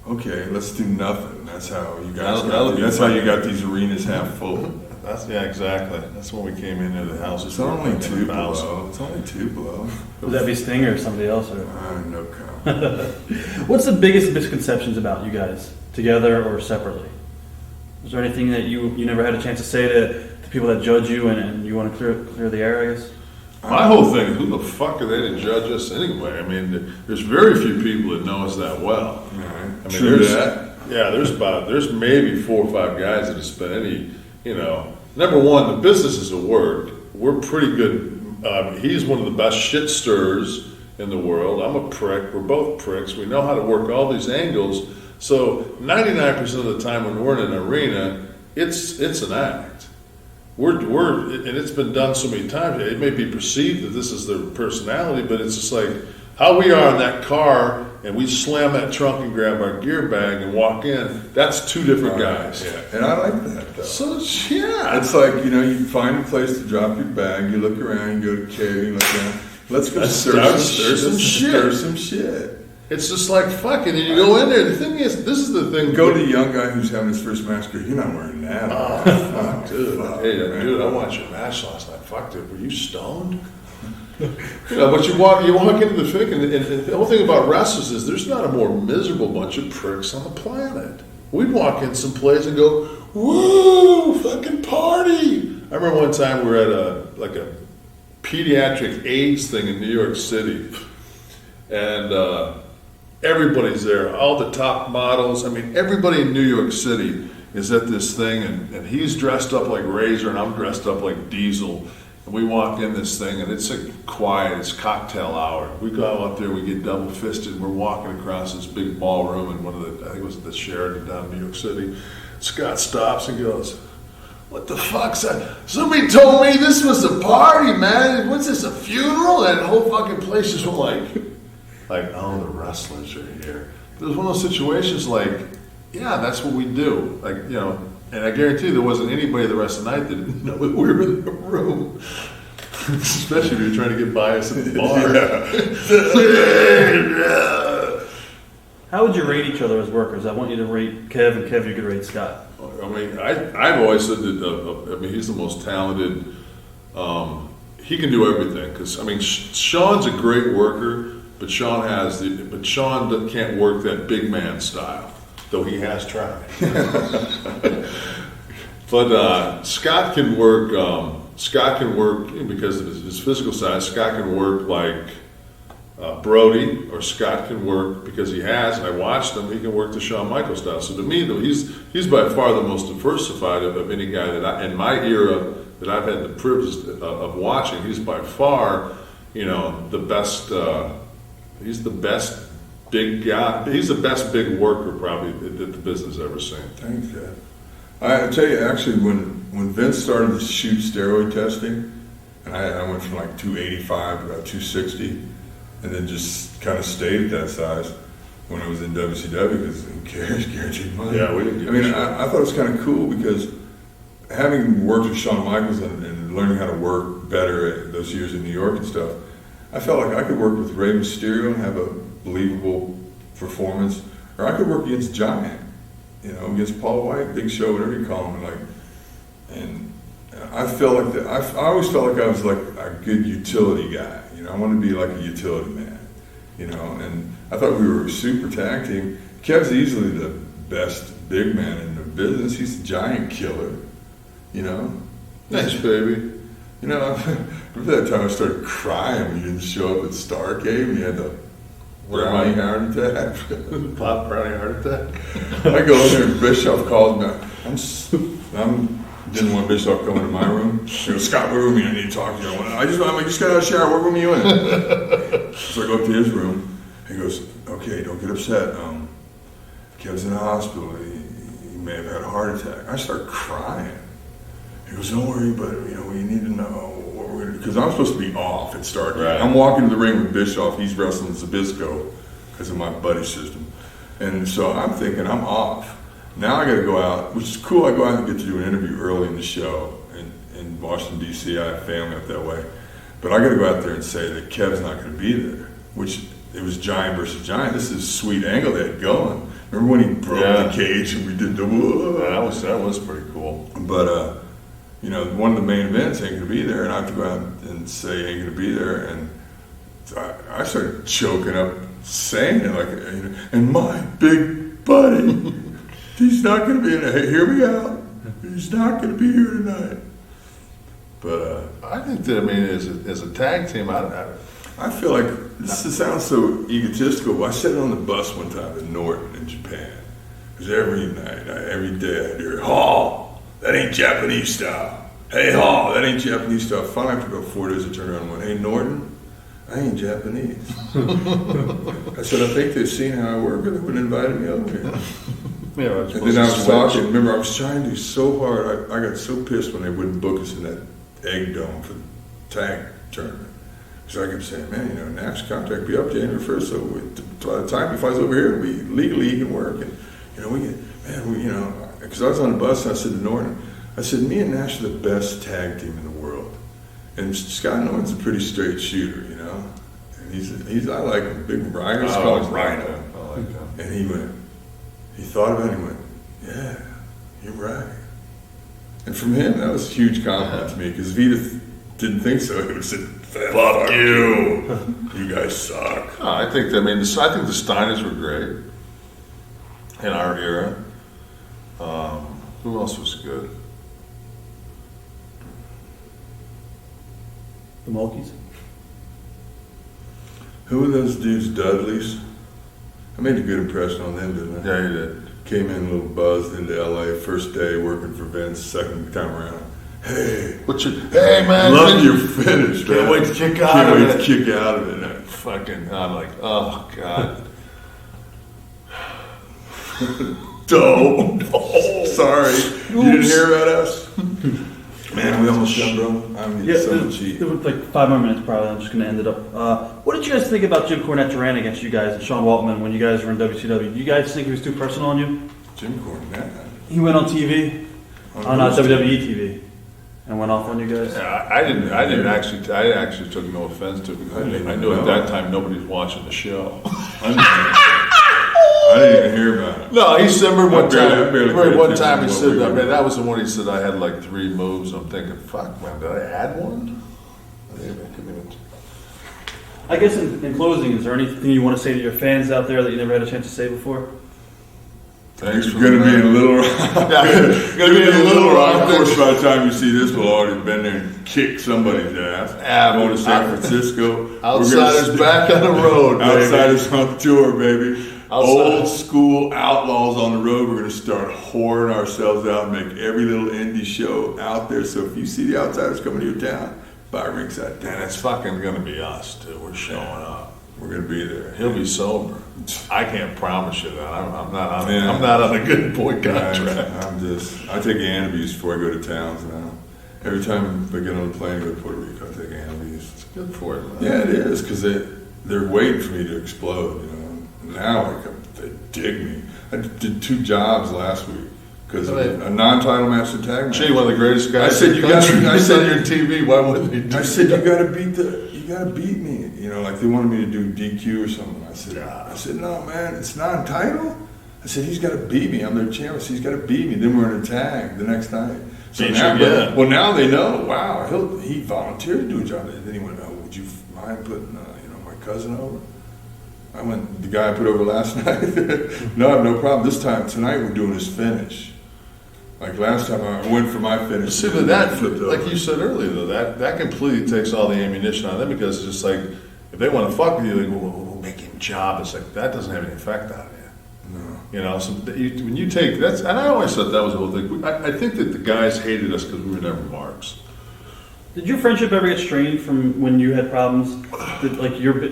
Okay, let's do nothing. That's how you guys. That's how you got these arenas half full. Exactly. That's when we came into the house. It's only Tupelo. It's only Tupelo. Would that be Sting or somebody else? Or? No comment. What's the biggest misconceptions about you guys, together or separately? Is there anything that you never had a chance to say to people that judge you and you want to clear the air, I guess? My whole thing is, who the fuck are they to judge us anyway? There's very few people that know us that well. Right. True that. Yeah, there's maybe 4 or 5 guys that have spent any, number one, the business is a word. We're pretty good. He's one of the best shit stirrers in the world. I'm a prick. We're both pricks. We know how to work all these angles. So 99% of the time when we're in an arena, it's an act. and it's been done so many times. It may be perceived that this is their personality, but it's just like how we are in that car, and we slam that trunk and grab our gear bag and walk in. That's two different guys. Yeah, and I like that though. So yeah, It's like, you find a place to drop your bag, you look around, you go to Kay, you look around, let's go stir some shit. it's just like fucking, and you go in there. The thing is, this is the thing. Go to the young guy who's having his first match, go, you're not wearing that. Fuck, dude. Dude, I watched your match last night. Fuck, dude, were you stoned? But you walk into the thing, and the whole thing about wrestlers is there's not a more miserable bunch of pricks on the planet. We'd walk in some place and go, woo, fucking party. I remember one time we were at a pediatric AIDS thing in New York City, and everybody's there, all the top models. I mean, everybody in New York City is at this thing, and he's dressed up like Razor, and I'm dressed up like Diesel. And we walk in this thing, and it's quiet. It's cocktail hour. We go out there, we get double fisted, and we're walking across this big ballroom in one of the, I think it was the Sheraton down in New York City. Scott stops and goes, "What the fuck's that? Somebody told me this was a party, man. What's this, a funeral?" And the whole fucking place just went like, oh, the wrestlers are here. It was one of those situations like, yeah, that's what we do. Like, and I guarantee there wasn't anybody the rest of the night that didn't know that we were in the room. Especially if you're trying to get by us at the bar. How would you rate each other as workers? I want you to rate Kev, and Kev, you could rate Scott. I mean, I've always said that, he's the most talented. He can do everything. Because, I mean, Shawn's a great worker, but Shawn can't work that big man style, though he has tried. But Scott can work. Because of his physical size. Scott can work like Brody, or Scott can work because he has. And I watched him. He can work the Shawn Michaels style. So to me, though, he's by far the most diversified of any guy that in my era that I've had the privilege of watching. He's by far, the best. He's the best big guy. He's the best big worker probably that the business ever seen. Thanks, Dad. I tell you, actually, when Vince started to shoot steroid testing, and I went from like 285 to about 260, and then just kind of stayed at that size when I was in WCW, because who cares, guaranteed money. Yeah, we didn't get I thought it was kind of cool because having worked with Shawn Michaels and learning how to work better at those years in New York and stuff, I felt like I could work with Rey Mysterio and have a believable performance, or I could work against Giant, against Paul White, Big Show, whatever you call him, and I felt like that. I always felt like I was like a good utility guy. I wanted to be like a utility man, and I thought we were a super tag team. Kev's easily the best big man in the business. He's a giant killer, Thanks, baby. Remember that time I started crying when you didn't show up at Starcade and you had the brownie heart attack? Pop brownie heart attack? I go in there and Bischoff calls me. Didn't want Bischoff coming to my room. He goes, "Scott, what room do you? I need to talk to you." I just got out of the shower. What room are you in? So I go up to his room. He goes, "Okay, don't get upset. Kev's in the hospital. He may have had a heart attack." I start crying. He goes, "Don't worry, but we need to know what we're gonna," because I'm supposed to be off at Stargate. Right. I'm walking to the ring with Bischoff. He's wrestling Zbyszko because of my buddy system, and so I'm thinking I'm off. Now I got to go out, which is cool. I go out and get to do an interview early in the show in Washington D.C. I have family up that way, but I got to go out there and say that Kev's not going to be there. Which it was Giant versus Giant. This is a sweet angle they had going. Remember when he broke the cage and we did the whoa? That was pretty cool. But one of the main events ain't gonna be there, and I have to go out and say ain't gonna be there, and I started choking up saying it and my big buddy, he's not gonna be in there. Hear me out. He's not gonna be here tonight. But I think that as a tag team, I feel like this sounds so egotistical, but I sat on the bus one time in Norton in Japan. Because every night, every day I'd hear, "Hall, that ain't Japanese style. Hey, Hall, that ain't Japanese style." Finally, after about 4 days, I turned around and went, "Hey, Norton, I ain't Japanese." I said, "I think they've seen how I work, or they wouldn't invite me over here." Yeah, And then I was talking, remember, I was trying to do so hard. I got so pissed when they wouldn't book us in that egg dome for the tag tournament. Because I kept saying, man, Nash contract be up January 1st, so by the time he flies over here, legally he can work. And, because I was on the bus and I said to Norton, I said, me and Nash are the best tag team in the world. And Scott Norton's a pretty straight shooter, And I like him, big Rhino. I call him Rhino. I like him. And he thought about it and he went, yeah, you're right. And from him, that was a huge compliment to me, because if he didn't think so, he would have said, fuck you. You guys suck. No, I think the Steiners were great in our era. Who else was good? The Mulkeys. Who were those dudes, Dudleys? I made a good impression on them, didn't I? Yeah, you did. Came in a little buzzed into LA, first day working for Vince, second time around. Hey, hey man, love your finish. Can't wait to kick out Can't of wait it. to kick out of it. Fucking, I'm like, oh god. Dope. Sorry, you didn't hear about us? Man, we almost done, bro. I'm getting so much heat. There was like 5 more minutes probably. I'm just going to end it up. What did you guys think about Jim Cornette ran against you guys and Sean Waltman when you guys were in WCW? Do you guys think he was too personal on you? Jim Cornette. He went on TV, on WWE TV, and went off on you guys. Yeah, I actually took no offense to it, because I knew at that time nobody was watching the show. I didn't even hear about it. No, he said, remember one barely time he paid said, attention to what we were that was the one he said I had like 3 moves. I'm thinking, fuck, man, did I add one? I guess in closing, is there anything you want to say to your fans out there that you never had a chance to say before? Thanks for Going to be in Little Rock. Gonna be in Little Rock. Of course, by the time you see this, we'll already have been there and kicked somebody's ass. Going to San Francisco. Outsiders back on the road, baby. Outsiders on tour, baby. Outside. Old school outlaws on the road. We're going to start whoring ourselves out and make every little indie show out there. So if you see the Outsiders coming to your town, buy ringside And tickets. it's fucking gonna be us too. We're showing up. We're going to be there. He'll be sober. I can't promise you that. I'm not on. Yeah. I'm not on a good boy contract. I take antabuse before I go to towns now. Every time I get on a plane and go to Puerto Rico, I take antabuse. It's good for it, man. Yeah, it is, because they're waiting for me to explode, Now they dig me. I did 2 jobs last week because of a non-title match in tag match. Gee, one of the greatest guys. I said, in you the country. gotta- I He's said- on your TV. Why wouldn't he do I said, that? you gotta beat me. Like they wanted me to do DQ or something. I said, no, man, it's non-title. I said, he's got to beat me. I'm their champion, so he's got to beat me. Then we're in a tag the next night. So Beat now, you again. well, now they know. Wow, he volunteered to do a job. Then he went, oh, would you mind putting, my cousin over? I went, the guy I put over last night. No, I have no problem. This time, tonight, we're doing his finish. Like last time, I went for my finish. See, but that, like you said earlier, though, that completely takes all the ammunition on them, because it's just like, if they want to fuck with you, they go, we'll make him job. It's like, that doesn't have any effect on you. No. So when you take, and I always thought that was the whole thing. I think that the guys hated us because we were never marks. Did your friendship ever get strained from when you had problems? Did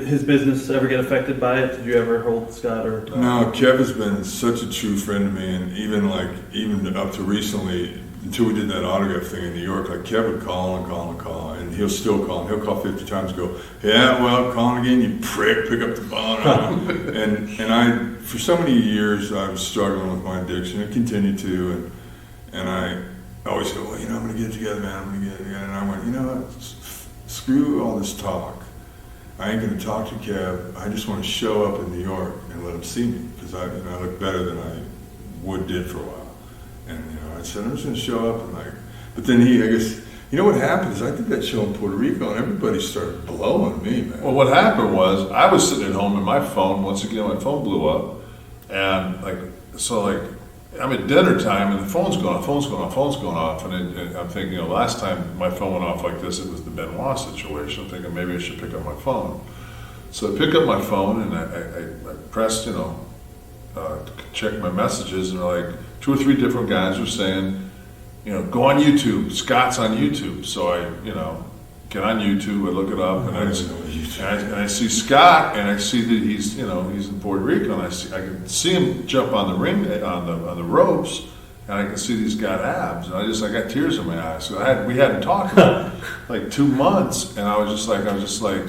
his business ever get affected by it? Did you ever hold Scott or? No, Kev has been such a true friend to me, and even up to recently, until we did that autograph thing in New York, like Kev would call, and he'll still call. He'll call 50 times and go, yeah, well, calling again, you prick, pick up the phone. and I, for so many years, I was struggling with my addiction and continue to, and I always go, well, I'm going to get it together, man, I'm going to get it together. And I went, what, screw all this talk. I ain't going to talk to Kev. I just want to show up in New York and let him see me, because I look better than I did for a while. And I said, I'm just going to show up and but then I guess, what happened is I did that show in Puerto Rico and everybody started blowing me, man. Well, what happened was I was sitting at home and my phone, once again, my phone blew up, and I'm at dinner time and the phone's going off, and I'm thinking, last time my phone went off like this, it was the Benoit situation. I'm thinking maybe I should pick up my phone. So I pick up my phone and I pressed, check my messages, and like 2 or 3 different guys were saying, go on YouTube. Scott's on YouTube. So I, get on YouTube, I look it up, and I don't know what YouTube. I see Scott, and I see that he's in Puerto Rico, and I can see him jump on the ring on the ropes, and I can see he's got abs, and I got tears in my eyes. So we hadn't talked for like 2 months, and I was just like,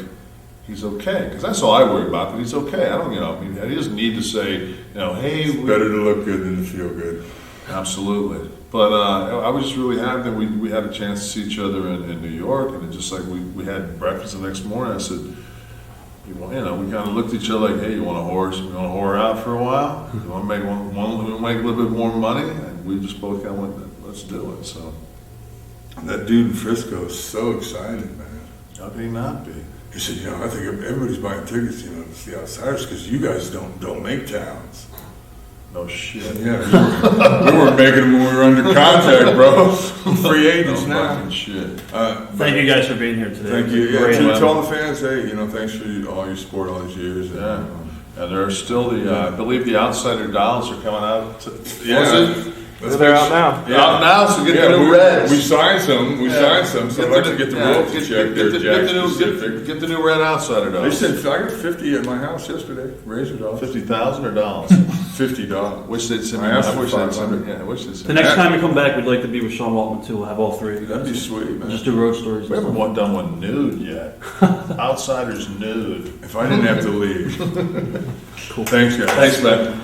he's okay, because that's all I worry about. That he's okay. I don't, I mean, he doesn't need to say, hey, It's better to look good than to feel good. Absolutely. But I was just really happy that we had a chance to see each other in New York, and it's just like we had breakfast the next morning. I said, we kind of looked at each other like, hey, you want a horse? You want to whore out for a while? You want to make make a little bit more money? And we just both kind of went, let's do it. So That dude in Frisco is so excited, man. how could he not be? He said, I think everybody's buying tickets, to see Outsiders because you guys don't make towns. No shit. Yeah, we weren't making them when we were under contract, bro. Free agents No now. fucking shit. Thank you guys for being here today. Thank you. Yeah, Great. tell the fans, hey, thanks for all your support all these years. And, Yeah. And there are still I believe the Outsider dolls are coming out. They're out now. Yeah. Out now, so get Yeah, the new reds. we signed some. So I'd like to get the royalty check there, Jack specific. Get the new red Outsider They dolls. said I got 50 at my house yesterday. Razor dolls. 50,000 or dollars? $50. Wish they'd send me. I asked for wish they'd 500. send me. Yeah, I wish they'd The send me. next time we come back, we'd like to be with Sean Waltman too. We'll have all three of you That'd guys. be sweet, man. Just do road stories. We and haven't stuff. done one nude yet. Outsiders nude. If I didn't have to leave. Cool. Thanks, guys. Thanks, man.